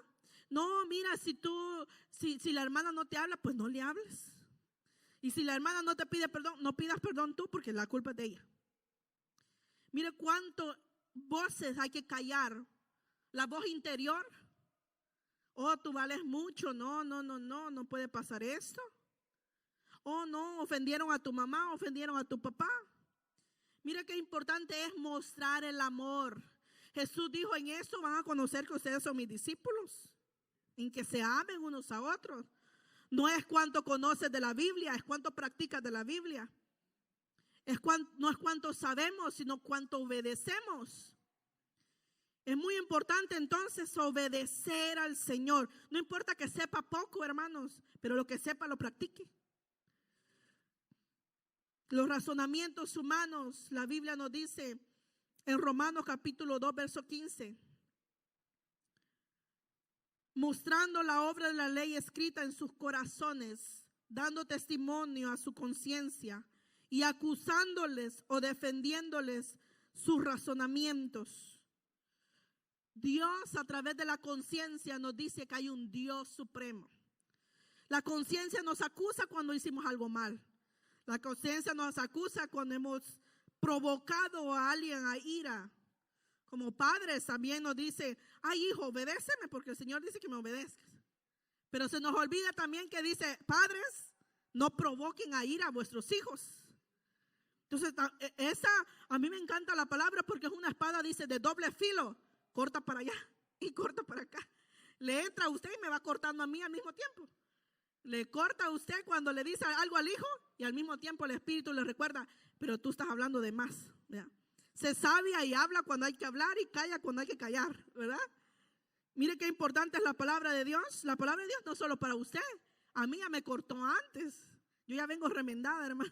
No, mira, si la hermana no te habla, pues no le hables. Y si la hermana no te pide perdón, no pidas perdón tú, porque la culpa es de ella. Mire cuántas voces hay que callar. La voz interior: oh, tú vales mucho, no puede pasar esto. Oh, no, ofendieron a tu mamá, ofendieron a tu papá. Mira qué importante es mostrar el amor. Jesús dijo: en eso van a conocer que ustedes son mis discípulos, en que se amen unos a otros. No es cuánto conoces de la Biblia, es cuánto practicas de la Biblia. No es cuánto sabemos, sino cuánto obedecemos. Es muy importante entonces obedecer al Señor. No importa que sepa poco, hermanos, pero lo que sepa lo practique. Los razonamientos humanos, la Biblia nos dice en Romanos capítulo 2, verso 15, mostrando la obra de la ley escrita en sus corazones, dando testimonio a su conciencia y acusándoles o defendiéndoles sus razonamientos. Dios, a través de la conciencia, nos dice que hay un Dios supremo. La conciencia nos acusa cuando hicimos algo mal. La conciencia nos acusa cuando hemos provocado a alguien a ira. Como padres también nos dice, ay hijo, obedéceme porque el Señor dice que me obedezcas. Pero se nos olvida también que dice, padres, no provoquen a ira a vuestros hijos. Entonces, esa, a mí me encanta la palabra porque es una espada, dice, de doble filo. Corta para allá y corta para acá. Le entra a usted y me va cortando a mí al mismo tiempo. Le corta a usted cuando le dice algo al hijo y al mismo tiempo el Espíritu le recuerda, pero tú estás hablando de más. ¿Verdad? Se sabia y habla cuando hay que hablar y calla cuando hay que callar, ¿verdad? Mire qué importante es la palabra de Dios. La palabra de Dios no solo para usted. A mí ya me cortó antes. Yo ya vengo remendada, hermano.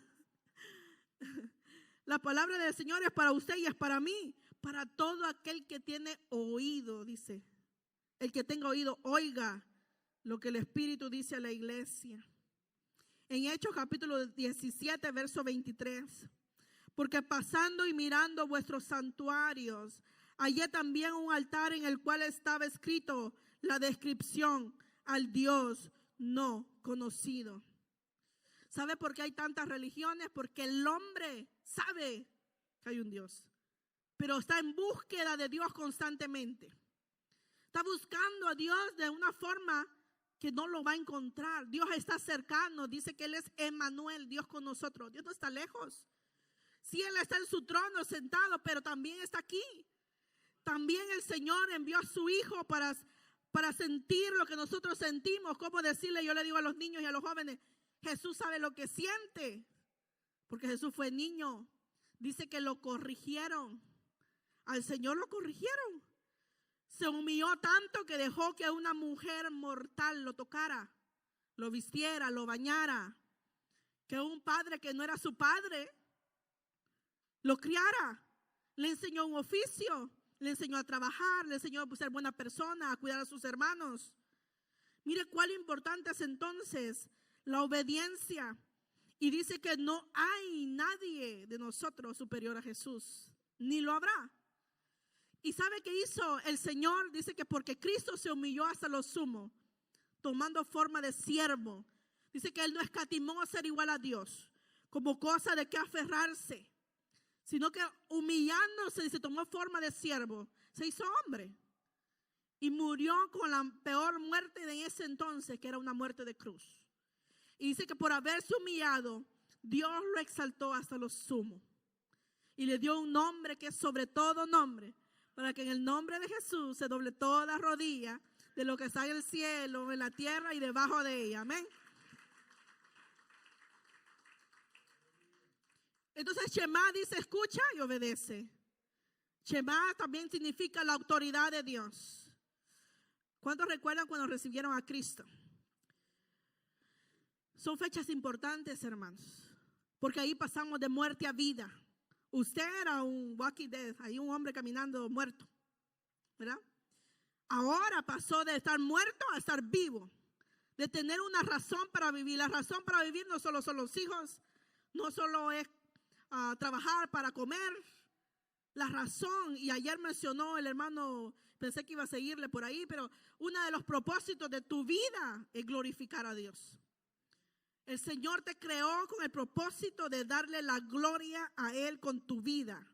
La palabra del Señor es para usted y es para mí. Para todo aquel que tiene oído, dice. El que tenga oído, oiga lo que el Espíritu dice a la iglesia. En Hechos capítulo 17, verso 23. Porque pasando y mirando vuestros santuarios, hallé también un altar en el cual estaba escrito la descripción al Dios no conocido. ¿Sabe por qué hay tantas religiones? Porque el hombre sabe que hay un Dios, pero está en búsqueda de Dios constantemente. Está buscando a Dios de una forma que no lo va a encontrar. Dios está cercano, dice que Él es Emmanuel, Dios con nosotros. Dios no está lejos. Sí, Él está en su trono sentado, pero también está aquí. También el Señor envió a su Hijo para sentir lo que nosotros sentimos. ¿Cómo decirle? Yo le digo a los niños y a los jóvenes, Jesús sabe lo que siente, porque Jesús fue niño. Dice que lo corrigieron. Al Señor lo corrigieron. Se humilló tanto que dejó que una mujer mortal lo tocara, lo vistiera, lo bañara. Que un padre que no era su padre lo criara. Le enseñó un oficio, le enseñó a trabajar, le enseñó a ser buena persona, a cuidar a sus hermanos. Mire cuál importante es entonces la obediencia. Y dice que no hay nadie de nosotros superior a Jesús, ni lo habrá. ¿Y sabe qué hizo el Señor? Dice que porque Cristo se humilló hasta lo sumo, tomando forma de siervo. Dice que Él no escatimó a ser igual a Dios, como cosa de que aferrarse, sino que humillándose, se tomó forma de siervo, se hizo hombre. Y murió con la peor muerte de ese entonces, que era una muerte de cruz. Y dice que por haberse humillado, Dios lo exaltó hasta lo sumo. Y le dio un nombre que es sobre todo nombre, para que en el nombre de Jesús se doble toda rodilla de lo que está en el cielo, en la tierra y debajo de ella. Amén. Entonces Shema dice, escucha y obedece. Shema también significa la autoridad de Dios. ¿Cuántos recuerdan cuando recibieron a Cristo? Son fechas importantes, hermanos, porque ahí pasamos de muerte a vida. Usted era un walking dead, ahí un hombre caminando muerto, ¿verdad? Ahora pasó de estar muerto a estar vivo, de tener una razón para vivir. La razón para vivir no solo son los hijos, no solo es trabajar para comer. La razón, y ayer mencionó el hermano, pensé que iba a seguirle por ahí, pero uno de los propósitos de tu vida es glorificar a Dios. El Señor te creó con el propósito de darle la gloria a Él con tu vida.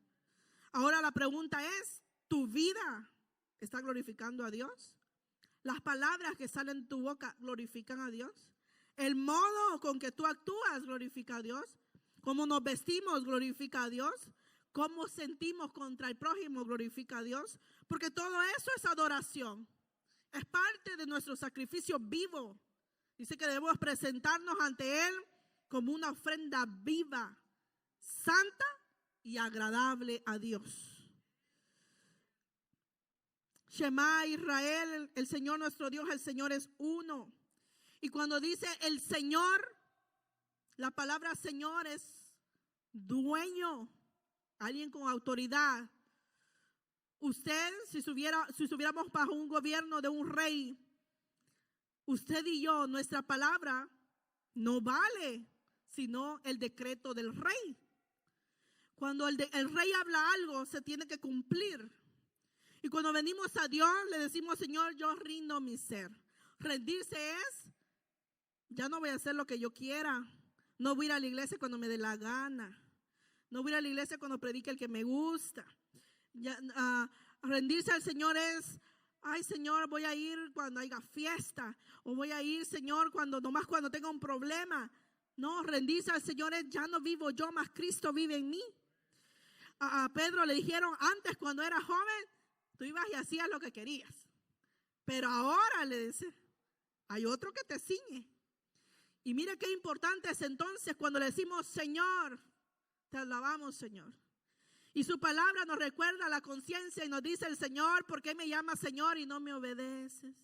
Ahora la pregunta es, ¿tu vida está glorificando a Dios? ¿Las palabras que salen de tu boca glorifican a Dios? ¿El modo con que tú actúas glorifica a Dios? ¿Cómo nos vestimos glorifica a Dios? ¿Cómo sentimos contra el prójimo glorifica a Dios? Porque todo eso es adoración. Es parte de nuestro sacrificio vivo. Dice que debemos presentarnos ante Él como una ofrenda viva, santa y agradable a Dios. Shema Israel, el Señor nuestro Dios, el Señor es uno. Y cuando dice el Señor, la palabra Señor es dueño, alguien con autoridad. Usted, si estuviéramos bajo un gobierno de un rey, usted y yo, nuestra palabra no vale, sino el decreto del rey. Cuando el rey habla algo, se tiene que cumplir. Y cuando venimos a Dios, le decimos, Señor, yo rindo mi ser. Rendirse es, ya no voy a hacer lo que yo quiera. No voy a ir a la iglesia cuando me dé la gana. No voy a ir a la iglesia cuando predique el que me gusta. Rendirse al Señor es, ay Señor, voy a ir cuando haya fiesta. O voy a ir, Señor, nomás cuando tenga un problema. No, rendirse al Señor es, ya no vivo yo, más Cristo vive en mí. A Pedro le dijeron, antes cuando era joven, tú ibas y hacías lo que querías. Pero ahora le dice, hay otro que te ciñe. Y mire qué importante es entonces cuando le decimos, Señor, te alabamos, Señor. Y su palabra nos recuerda la conciencia y nos dice el Señor, ¿por qué me llamas Señor y no me obedeces?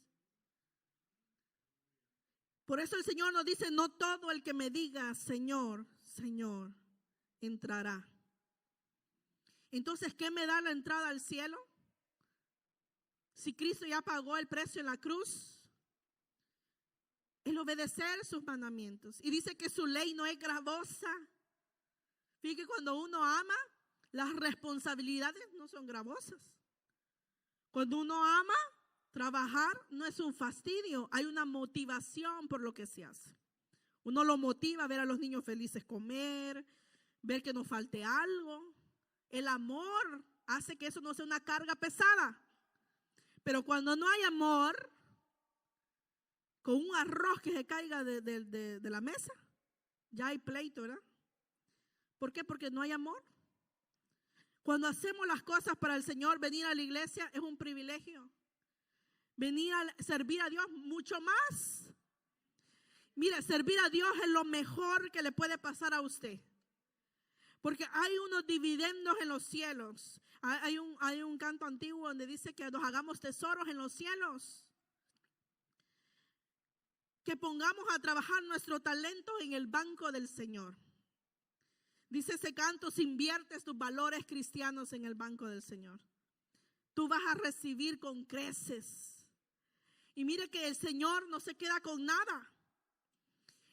Por eso el Señor nos dice, no todo el que me diga Señor, Señor, entrará. Entonces, ¿qué me da la entrada al cielo? Si Cristo ya pagó el precio en la cruz, el obedecer sus mandamientos. Y dice que su ley no es gravosa. Fíjate que cuando uno ama, las responsabilidades no son gravosas. Cuando uno ama, trabajar no es un fastidio, hay una motivación por lo que se hace. Uno lo motiva a ver a los niños felices comer, ver que no falte algo. El amor hace que eso no sea una carga pesada. Pero cuando no hay amor, con un arroz que se caiga de la mesa, ya hay pleito, ¿verdad? ¿Por qué? Porque no hay amor. Cuando hacemos las cosas para el Señor, venir a la iglesia es un privilegio. Venir a servir a Dios mucho más. Mira, servir a Dios es lo mejor que le puede pasar a usted. Porque hay unos dividendos en los cielos. Hay un canto antiguo donde dice que nos hagamos tesoros en los cielos. Que pongamos a trabajar nuestro talento en el banco del Señor. Dice ese canto, si inviertes tus valores cristianos en el banco del Señor, tú vas a recibir con creces. Y mire que el Señor no se queda con nada.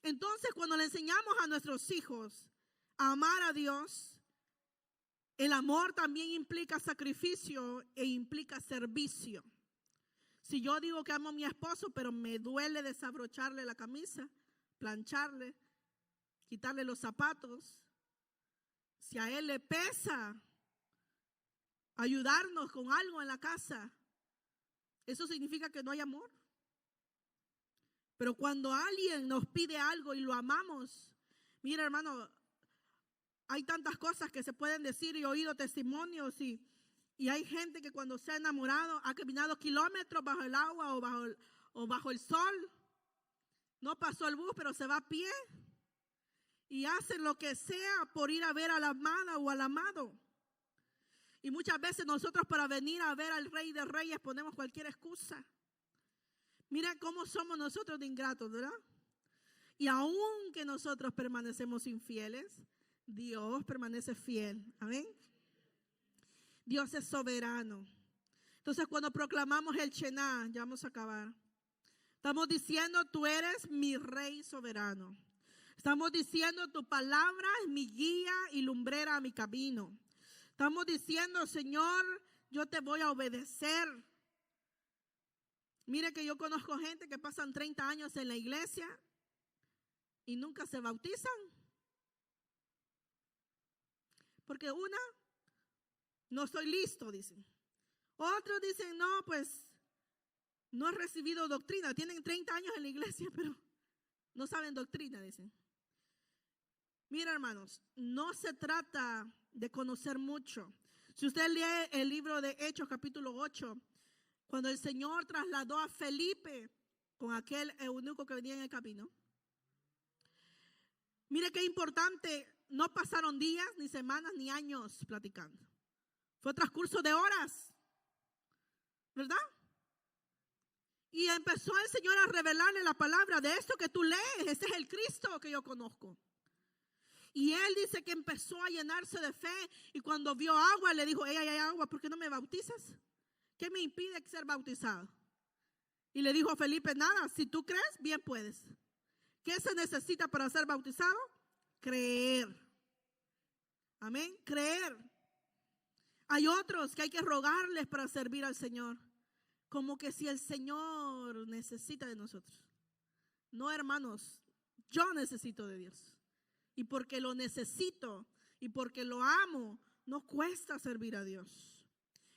Entonces, cuando le enseñamos a nuestros hijos a amar a Dios, el amor también implica sacrificio e implica servicio. Si yo digo que amo a mi esposo, pero me duele desabrocharle la camisa, plancharle, quitarle los zapatos, si a él le pesa ayudarnos con algo en la casa, eso significa que no hay amor. Pero cuando alguien nos pide algo y lo amamos, mira hermano, hay tantas cosas que se pueden decir y he oído testimonios y hay gente que cuando se ha enamorado ha caminado kilómetros bajo el agua o bajo el sol. No pasó el bus, pero se va a pie. Y hace lo que sea por ir a ver a la amada o al amado. Y muchas veces nosotros para venir a ver al Rey de Reyes ponemos cualquier excusa. Mira cómo somos nosotros de ingratos, ¿verdad? Y aunque nosotros permanecemos infieles, Dios permanece fiel. Amén. Dios es soberano. Entonces cuando proclamamos el Shená, ya vamos a acabar. Estamos diciendo, tú eres mi Rey soberano. Estamos diciendo, tu palabra es mi guía y lumbrera a mi camino. Estamos diciendo, Señor, yo te voy a obedecer. Mire que yo conozco gente que pasan 30 años en la iglesia y nunca se bautizan. Porque una, no estoy listo, dicen. Otros dicen, no, pues no he recibido doctrina. Tienen 30 años en la iglesia, pero no saben doctrina, dicen. Mira, hermanos, no se trata de conocer mucho. Si usted lee el libro de Hechos, capítulo 8, cuando el Señor trasladó a Felipe con aquel eunuco que venía en el camino. Mire qué importante, no pasaron días, ni semanas, ni años platicando. Fue transcurso de horas, ¿verdad? Y empezó el Señor a revelarle la palabra de esto que tú lees. Ese es el Cristo que yo conozco. Y él dice que empezó a llenarse de fe y cuando vio agua le dijo, hay agua, ¿por qué no me bautizas? ¿Qué me impide ser bautizado? Y le dijo a Felipe, nada, si tú crees, bien puedes. ¿Qué se necesita para ser bautizado? Creer. Amén, creer. Hay otros que hay que rogarles para servir al Señor. Como que si el Señor necesita de nosotros. No, hermanos, yo necesito de Dios. Y porque lo necesito y porque lo amo, no cuesta servir a Dios.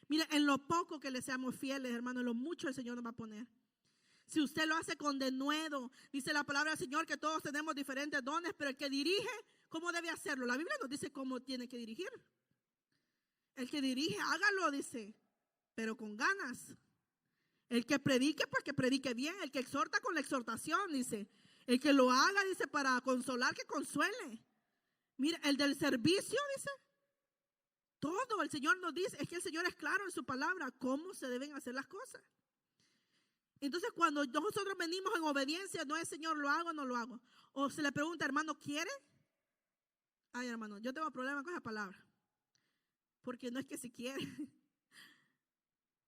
Mire, en lo poco que le seamos fieles, hermanos, en lo mucho el Señor nos va a poner. Si usted lo hace con denuedo, dice la palabra del Señor que todos tenemos diferentes dones, pero el que dirige, ¿cómo debe hacerlo? La Biblia nos dice cómo tiene que dirigir. El que dirige, hágalo, dice, pero con ganas. El que predique, pues que predique bien. El que exhorta con la exhortación, dice. El que lo haga, dice, para consolar, que consuele. Mira, el del servicio, dice. Todo el Señor nos dice, es que el Señor es claro en su palabra, cómo se deben hacer las cosas. Entonces cuando nosotros venimos en obediencia, no es Señor, ¿lo hago o no lo hago? O se le pregunta, hermano, ¿quiere? Ay, hermano, yo tengo problemas con esa palabra. Porque no es que si quiere.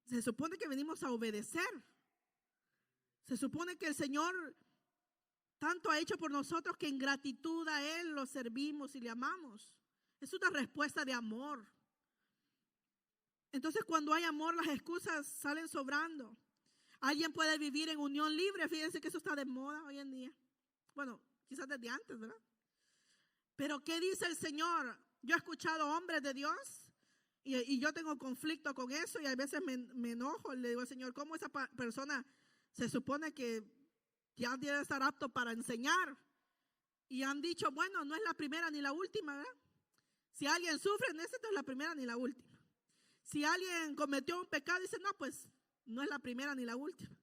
Se supone que venimos a obedecer. Se supone que el Señor tanto ha hecho por nosotros que en gratitud a Él lo servimos y le amamos. Es una respuesta de amor. Entonces cuando hay amor, las excusas salen sobrando. Alguien puede vivir en unión libre. Fíjense que eso está de moda hoy en día. Bueno, quizás desde antes, ¿verdad? Pero ¿qué dice el Señor? Yo he escuchado hombres de Dios y yo tengo conflicto con eso y a veces me enojo. Le digo al Señor, ¿cómo esa persona se supone que ya debe estar apto para enseñar? Y han dicho, bueno, no es la primera ni la última, ¿verdad? Si alguien sufre en esto, no es la primera ni la última. Si alguien cometió un pecado, dice, no, pues no es la primera ni la última.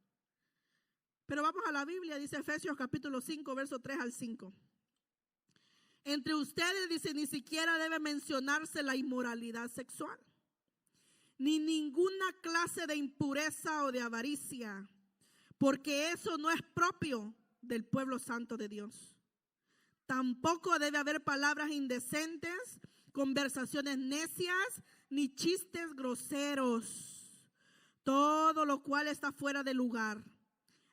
Pero vamos a la Biblia, dice Efesios capítulo 5, verso 3 al 5. Entre ustedes, dice, ni siquiera debe mencionarse la inmoralidad sexual, ni ninguna clase de impureza o de avaricia, porque eso no es propio del pueblo santo de Dios. Tampoco debe haber palabras indecentes, conversaciones necias, ni chistes groseros. Todo lo cual está fuera de lugar.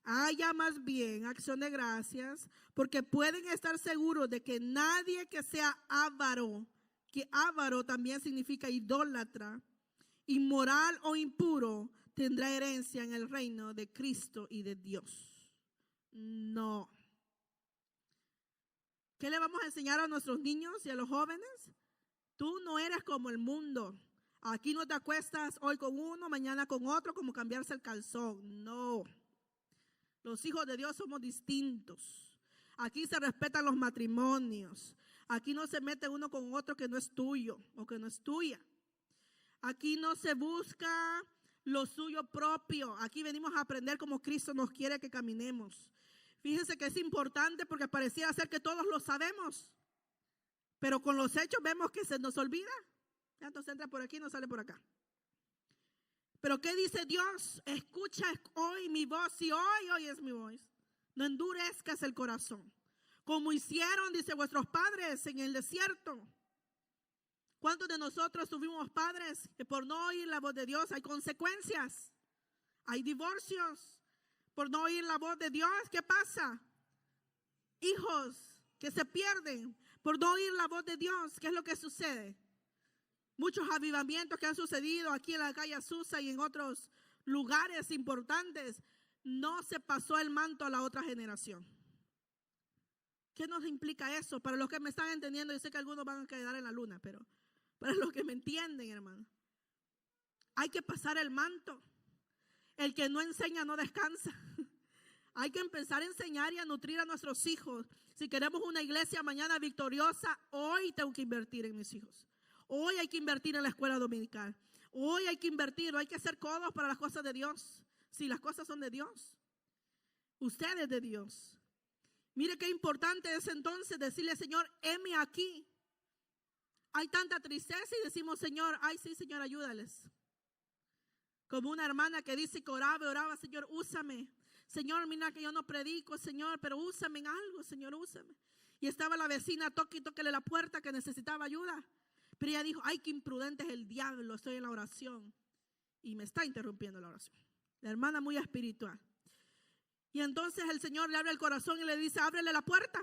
Haya más bien acción de gracias, porque pueden estar seguros de que nadie que sea avaro, que avaro también significa idólatra, inmoral o impuro, tendrá herencia en el reino de Cristo y de Dios. No. ¿Qué le vamos a enseñar a nuestros niños y a los jóvenes? Tú no eres como el mundo. Aquí no te acuestas hoy con uno, mañana con otro, como cambiarse el calzón. No. Los hijos de Dios somos distintos. Aquí se respetan los matrimonios. Aquí no se mete uno con otro que no es tuyo o que no es tuya. Aquí no se busca lo suyo propio. Aquí venimos a aprender como Cristo nos quiere que caminemos. Fíjense que es importante porque pareciera ser que todos lo sabemos. Pero con los hechos vemos que se nos olvida. Entonces entra por aquí y no sale por acá. Pero ¿qué dice Dios? Escucha hoy mi voz. Si hoy oyes mi voz, no endurezcas el corazón. Como hicieron, dice, vuestros padres en el desierto. ¿Cuántos de nosotros tuvimos padres que por no oír la voz de Dios hay consecuencias? Hay divorcios. Por no oír la voz de Dios, ¿qué pasa? Hijos que se pierden. Por no oír la voz de Dios, ¿qué es lo que sucede? Muchos avivamientos que han sucedido aquí en la calle Azusa y en otros lugares importantes, no se pasó el manto a la otra generación. ¿Qué nos implica eso? Para los que me están entendiendo, yo sé que algunos van a quedar en la luna, pero para los que me entienden, hermano, hay que pasar el manto. El que no enseña no descansa. Hay que empezar a enseñar y a nutrir a nuestros hijos. Si queremos una iglesia mañana victoriosa, hoy tengo que invertir en mis hijos. Hoy hay que invertir en la escuela dominical. Hoy hay que invertir, hay que hacer codos para las cosas de Dios. Si las cosas son de Dios, usted es de Dios. Mire qué importante es entonces decirle, Señor, heme aquí. Hay tanta tristeza y decimos, Señor, ay sí, Señor, ayúdales. Como una hermana que dice que oraba, Señor, úsame. Señor, mira que yo no predico, Señor, pero úsame en algo, Señor, úsame. y estaba la vecina, toque y tóquele la puerta, que necesitaba ayuda. Pero ella dijo, ay, qué imprudente es el diablo, estoy en la oración y me está interrumpiendo la oración. La hermana muy espiritual. Y entonces el Señor le abre el corazón y le dice, ábrele la puerta.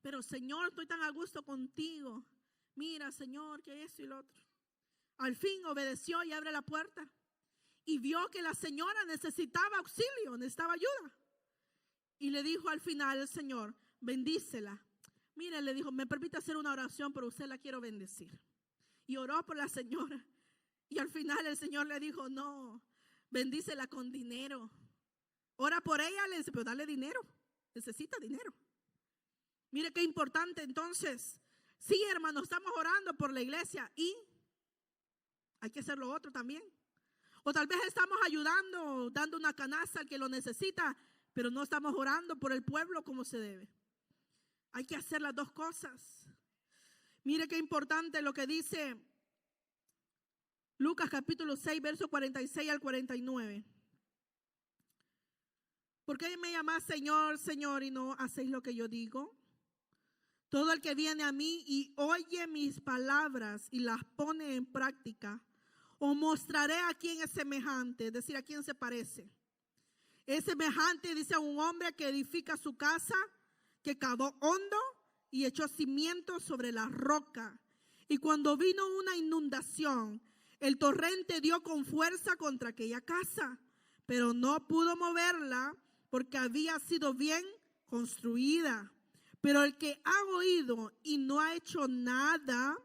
Pero Señor, estoy tan a gusto contigo. Mira, Señor, que esto y lo otro. Al fin obedeció y abre la puerta. Y vio que la señora necesitaba auxilio, necesitaba ayuda. Y le dijo al final el Señor, bendícela. Mire, le dijo, me permite hacer una oración, pero usted la quiero bendecir. Y oró por la señora. Y al final el Señor le dijo, no, bendícela con dinero. Ora por ella, le dice, pero dale dinero. Necesita dinero. Mire qué importante entonces. Sí, hermanos, estamos orando por la iglesia y hay que hacer lo otro también. O tal vez estamos ayudando, dando una canasta al que lo necesita, pero no estamos orando por el pueblo como se debe. Hay que hacer las dos cosas. Mire qué importante lo que dice Lucas capítulo 6, verso 46 al 49. ¿Por qué me llamás Señor, Señor, y no hacéis lo que yo digo? Todo el que viene a mí y oye mis palabras y las pone en práctica, os mostraré a quién es semejante, es decir, a quién se parece. Es semejante, dice, a un hombre que edifica su casa, que cavó hondo y echó cimientos sobre la roca. Y cuando vino una inundación, el torrente dio con fuerza contra aquella casa, pero no pudo moverla porque había sido bien construida. Pero el que ha oído y no ha hecho nada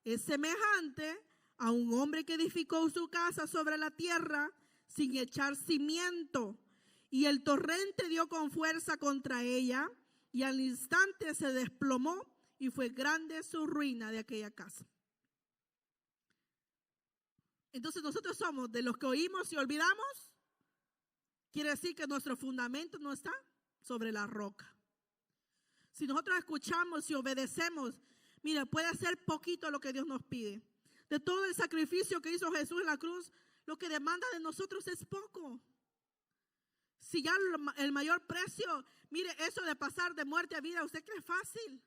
es semejante a un hombre que edificó su casa sobre la tierra sin echar cimiento. Y el torrente dio con fuerza contra ella y al instante se desplomó y fue grande su ruina de aquella casa. Entonces nosotros somos de los que oímos y olvidamos. Quiere decir que nuestro fundamento no está sobre la roca. Si nosotros escuchamos y obedecemos, mira, puede ser poquito lo que Dios nos pide. De todo el sacrificio que hizo Jesús en la cruz, lo que demanda de nosotros es poco. Si ya el mayor precio, mire, eso de pasar de muerte a vida, ¿usted cree fácil?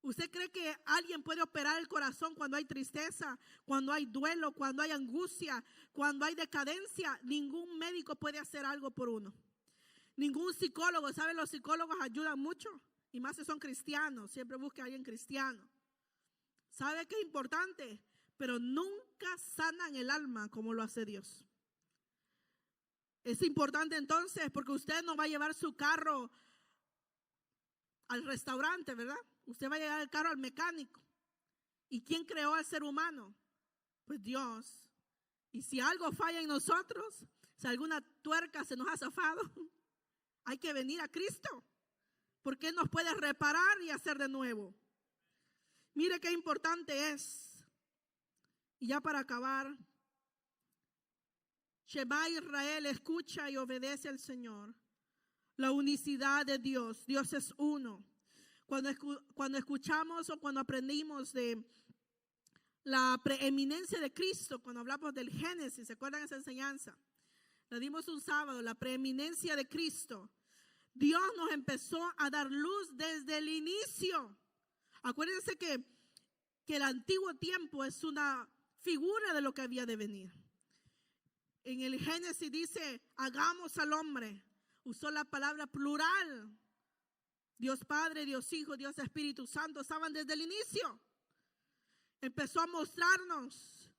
¿Usted cree que alguien puede operar el corazón cuando hay tristeza, cuando hay duelo, cuando hay angustia, cuando hay decadencia? Ningún médico puede hacer algo por uno. Ningún psicólogo, ¿sabe? Los psicólogos ayudan mucho. Y más si son cristianos, siempre busque a alguien cristiano. ¿Sabe qué es importante? Pero nunca sanan el alma como lo hace Dios. Es importante entonces porque usted no va a llevar su carro al restaurante, ¿verdad? Usted va a llevar el carro al mecánico. ¿Y quién creó al ser humano? Pues Dios. Y si algo falla en nosotros, si alguna tuerca se nos ha zafado, hay que venir a Cristo. Porque Él nos puede reparar y hacer de nuevo. Mire qué importante es. Y ya para acabar, Shema Israel, escucha y obedece al Señor. La unicidad de Dios. Dios es uno. Cuando escuchamos o cuando aprendimos de la preeminencia de Cristo, cuando hablamos del Génesis, ¿se acuerdan esa enseñanza? La dimos un sábado, la preeminencia de Cristo. Dios nos empezó a dar luz desde el inicio. Acuérdense que el antiguo tiempo es una figura de lo que había de venir. En el Génesis dice, hagamos al hombre. Usó la palabra plural. Dios Padre, Dios Hijo, Dios Espíritu Santo estaban desde el inicio. Empezó a mostrarnos.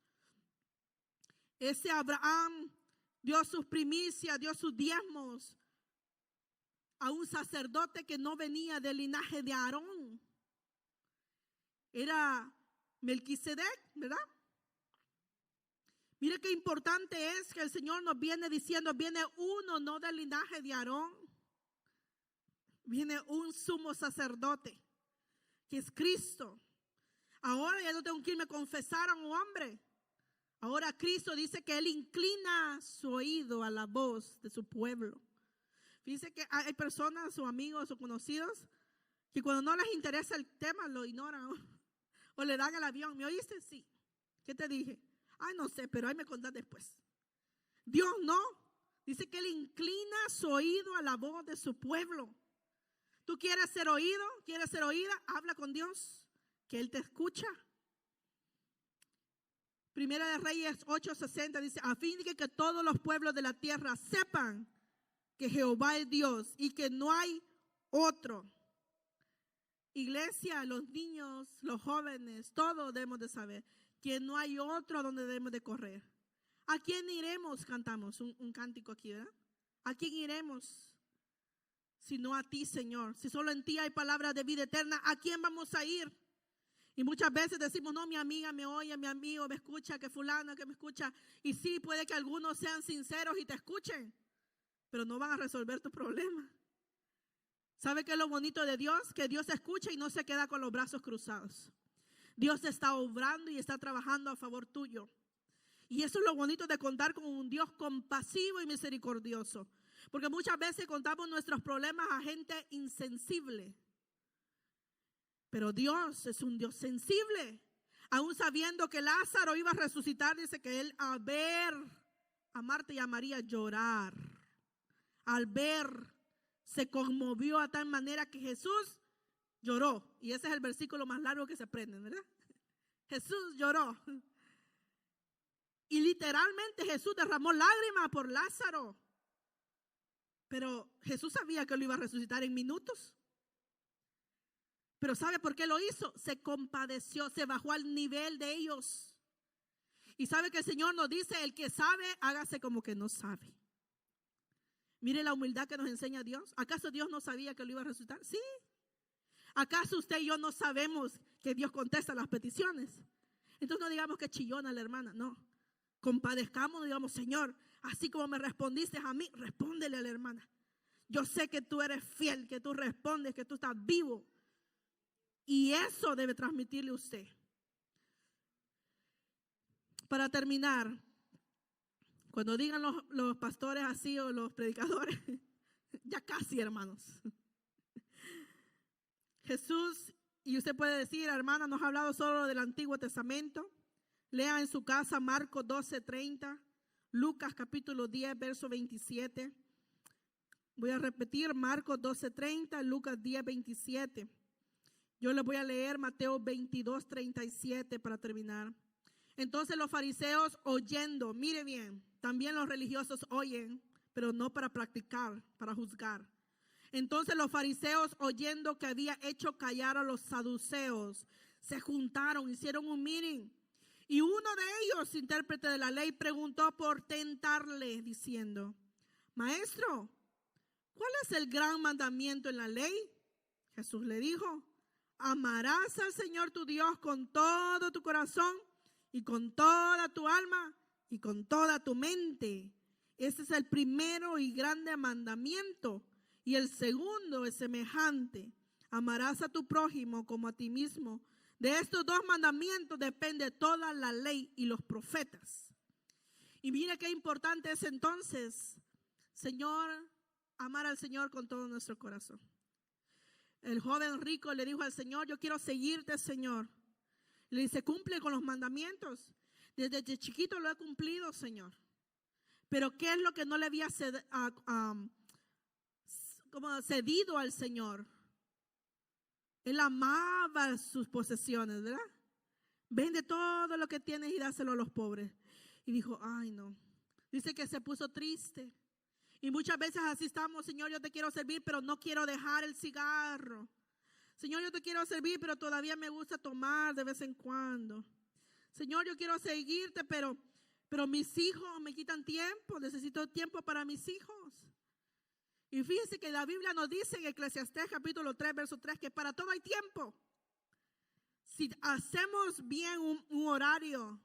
Ese Abraham dio sus primicias, dio sus diezmos a un sacerdote que no venía del linaje de Aarón. Era Melquisedec, ¿verdad? Mire qué importante es que el Señor nos viene diciendo, viene uno no del linaje de Aarón, viene un sumo sacerdote, que es Cristo. Ahora ya no tengo que irme a confesar a un hombre. Ahora Cristo dice que Él inclina su oído a la voz de su pueblo. Fíjense que hay personas o amigos o conocidos que cuando no les interesa el tema lo ignoran o le dan el avión. ¿Me oíste? Sí. ¿Qué te dije? Ay, no sé, pero ahí me contás después. Dios no. Dice que Él inclina su oído a la voz de su pueblo. ¿Tú quieres ser oído? ¿Quieres ser oída? Habla con Dios, que Él te escucha. Primera de Reyes 8:60 dice, a fin de que todos los pueblos de la tierra sepan que Jehová es Dios y que no hay otro. Iglesia, los niños, los jóvenes, todos debemos de saber que no hay otro donde debemos de correr. ¿A quién iremos? Cantamos un cántico aquí, ¿verdad? ¿A quién iremos? Sino a ti, Señor. Si solo en ti hay palabras de vida eterna, ¿a quién vamos a ir? Y muchas veces decimos, no, mi amiga me oye, mi amigo me escucha, que fulano que me escucha. Y sí, puede que algunos sean sinceros y te escuchen, pero no van a resolver tu problema. ¿Sabe qué es lo bonito de Dios? Que Dios escucha y no se queda con los brazos cruzados. Dios está obrando y está trabajando a favor tuyo. Y eso es lo bonito de contar con un Dios compasivo y misericordioso. Porque muchas veces contamos nuestros problemas a gente insensible. Pero Dios es un Dios sensible. Aún sabiendo que Lázaro iba a resucitar, dice que él al ver a Marta y a María llorar, al ver, se conmovió a tal manera que Jesús lloró. Y ese es el versículo más largo que se aprende, ¿verdad? Jesús lloró. Y literalmente Jesús derramó lágrimas por Lázaro. Pero Jesús sabía que lo iba a resucitar en minutos. Pero ¿sabe por qué lo hizo? Se compadeció, se bajó al nivel de ellos. Y sabe que el Señor nos dice, el que sabe, hágase como que no sabe. Mire la humildad que nos enseña Dios. ¿Acaso Dios no sabía que lo iba a resucitar? Sí. ¿Acaso usted y yo no sabemos que Dios contesta las peticiones? Entonces no digamos que chillona la hermana, no. Compadezcamos, digamos, Señor, así como me respondiste a mí, respóndele a la hermana. Yo sé que tú eres fiel, que tú respondes, que tú estás vivo. Y eso debe transmitirle usted. Para terminar, cuando digan los pastores así o los predicadores, ya casi, hermanos. Jesús, y usted puede decir, hermana, nos ha hablado solo del Antiguo Testamento. Lea en su casa Marcos 12:30, Lucas capítulo 10, verso 27. Voy a repetir Marcos 12:30, Lucas 10:27. Yo les voy a leer Mateo 22:37 para terminar. Entonces los fariseos oyendo, mire bien, también los religiosos oyen, pero no para practicar, para juzgar. Entonces los fariseos oyendo que había hecho callar a los saduceos, se juntaron, hicieron un meeting. Y uno de ellos, intérprete de la ley, preguntó por tentarle, diciendo, Maestro, ¿cuál es el gran mandamiento en la ley? Jesús le dijo, amarás al Señor tu Dios con todo tu corazón y con toda tu alma y con toda tu mente. Ese es el primero y grande mandamiento. Y el segundo es semejante. Amarás a tu prójimo como a ti mismo. De estos dos mandamientos depende toda la ley y los profetas. Y mira qué importante es entonces, Señor, amar al Señor con todo nuestro corazón. El joven rico le dijo al Señor, yo quiero seguirte, Señor. Le dice, cumple con los mandamientos. Desde chiquito lo he cumplido, Señor. Pero ¿qué es lo que no le había cedido al Señor? Él amaba sus posesiones, ¿verdad? Vende todo lo que tienes y dáselo a los pobres. Y dijo, ay no. Dice que se puso triste. Y muchas veces así estamos, Señor, yo te quiero servir, pero no quiero dejar el cigarro. Señor, yo te quiero servir, pero todavía me gusta tomar de vez en cuando. Señor, yo quiero seguirte, pero mis hijos me quitan tiempo. Necesito tiempo para mis hijos. Y fíjense que la Biblia nos dice en Eclesiastés capítulo 3, verso 3, que para todo hay tiempo. Si hacemos bien un horario,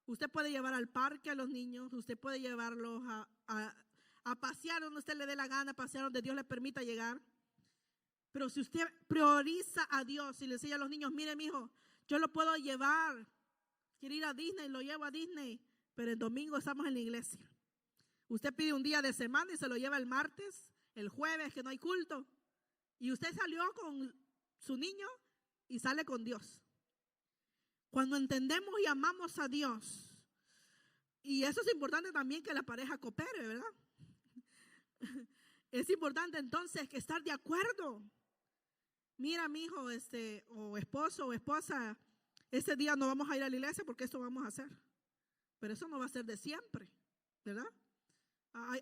usted puede llevar al parque a los niños, usted puede llevarlos a pasear donde usted le dé la gana, pasear donde Dios le permita llegar. Pero si usted prioriza a Dios y le enseña a los niños, mire mijo, yo lo puedo llevar, quiero ir a Disney, lo llevo a Disney, pero el domingo estamos en la iglesia. Usted pide un día de semana y se lo lleva el martes, el jueves que no hay culto. Y usted salió con su niño y sale con Dios. Cuando entendemos y amamos a Dios, y eso es importante también que la pareja coopere, ¿verdad? Es importante entonces que estar de acuerdo. mira, mi hijo, o esposo o esposa, ese día no vamos a ir a la iglesia porque esto vamos a hacer. Pero eso no va a ser de siempre, ¿verdad?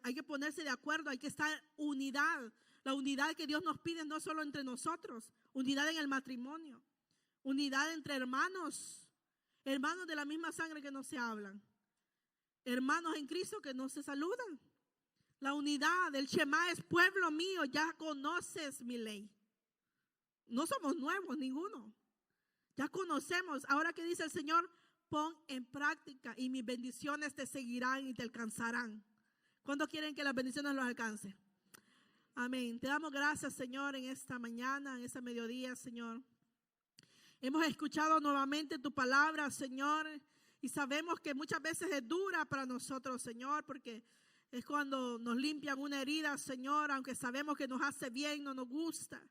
Hay que ponerse de acuerdo, hay que estar unidad. La unidad que Dios nos pide no solo entre nosotros, unidad en el matrimonio, unidad entre hermanos, hermanos de la misma sangre que no se hablan, hermanos en Cristo que no se saludan. La unidad del Shema es: pueblo mío, ya conoces mi ley. No somos nuevos ninguno, ya conocemos. Ahora que dice el Señor, pon en práctica y mis bendiciones te seguirán y te alcanzarán. ¿Cuántos quieren que las bendiciones los alcancen? Amén. Te damos gracias, Señor, en esta mañana, en este mediodía, Señor. Hemos escuchado nuevamente tu palabra, Señor, y sabemos que muchas veces es dura para nosotros, Señor, porque es cuando nos limpian una herida, Señor, aunque sabemos que nos hace bien, no nos gusta.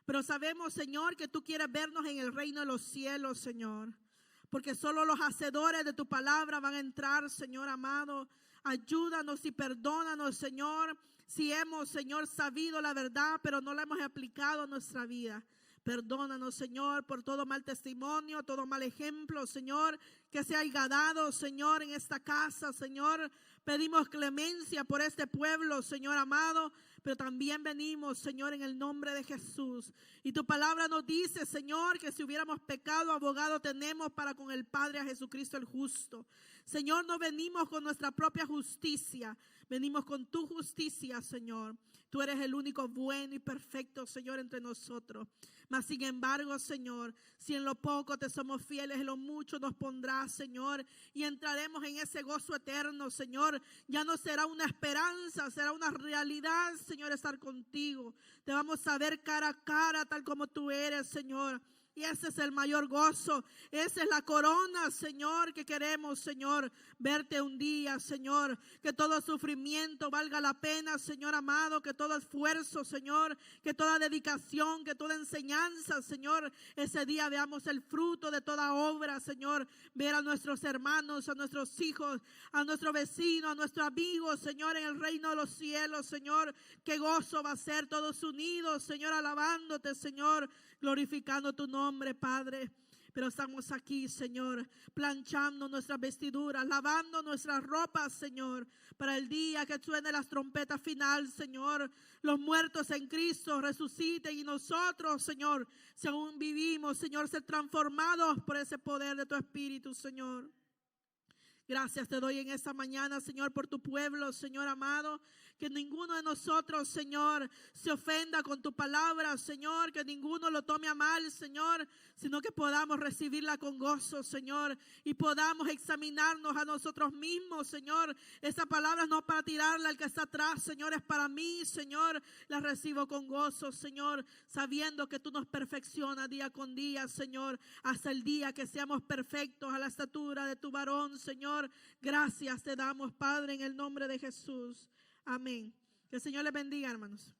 Pero sabemos, Señor, que tú quieres vernos en el reino de los cielos, Señor, porque solo los hacedores de tu palabra van a entrar, Señor amado. Ayúdanos y perdónanos, Señor, si hemos, Señor, sabido la verdad, pero no la hemos aplicado a nuestra vida. Perdónanos, Señor, por todo mal testimonio, todo mal ejemplo, Señor, que se haya dado, Señor, en esta casa, Señor. Pedimos clemencia por este pueblo, Señor amado, pero también venimos, Señor, en el nombre de Jesús. Y tu palabra nos dice, Señor, que si hubiéramos pecado, abogado tenemos para con el Padre, a Jesucristo el justo. Señor, no venimos con nuestra propia justicia, venimos con tu justicia, Señor. Tú eres el único bueno y perfecto, Señor, entre nosotros. Mas sin embargo, Señor, si en lo poco te somos fieles, en lo mucho nos pondrás, Señor, y entraremos en ese gozo eterno, Señor. Ya no será una esperanza, será una realidad, Señor, estar contigo. Te vamos a ver cara a cara, tal como tú eres, Señor. Y ese es el mayor gozo, esa es la corona, Señor, que queremos, Señor, verte un día, Señor, que todo sufrimiento valga la pena, Señor amado, que todo esfuerzo, Señor, que toda dedicación, que toda enseñanza, Señor, ese día veamos el fruto de toda obra, Señor, ver a nuestros hermanos, a nuestros hijos, a nuestro vecino, a nuestro amigo, Señor, en el reino de los cielos, Señor, qué gozo va a ser todos unidos, Señor, alabándote, Señor, glorificando tu nombre, Padre. Pero estamos aquí, Señor, planchando nuestras vestiduras, lavando nuestras ropas, Señor, para el día que suene las trompetas final, Señor. Los muertos en Cristo resuciten y nosotros, Señor, si aún vivimos, Señor, ser transformados por ese poder de tu Espíritu, Señor. Gracias te doy en esta mañana, Señor, por tu pueblo, Señor amado. Que ninguno de nosotros, Señor, se ofenda con tu palabra, Señor. Que ninguno lo tome a mal, Señor, sino que podamos recibirla con gozo, Señor. Y podamos examinarnos a nosotros mismos, Señor. Esta palabra no es para tirarla al que está atrás, Señor, es para mí, Señor. La recibo con gozo, Señor, sabiendo que tú nos perfeccionas día con día, Señor, hasta el día que seamos perfectos a la estatura de tu varón, Señor. Gracias te damos, Padre, en el nombre de Jesús. Amén. Que el Señor les bendiga, hermanos.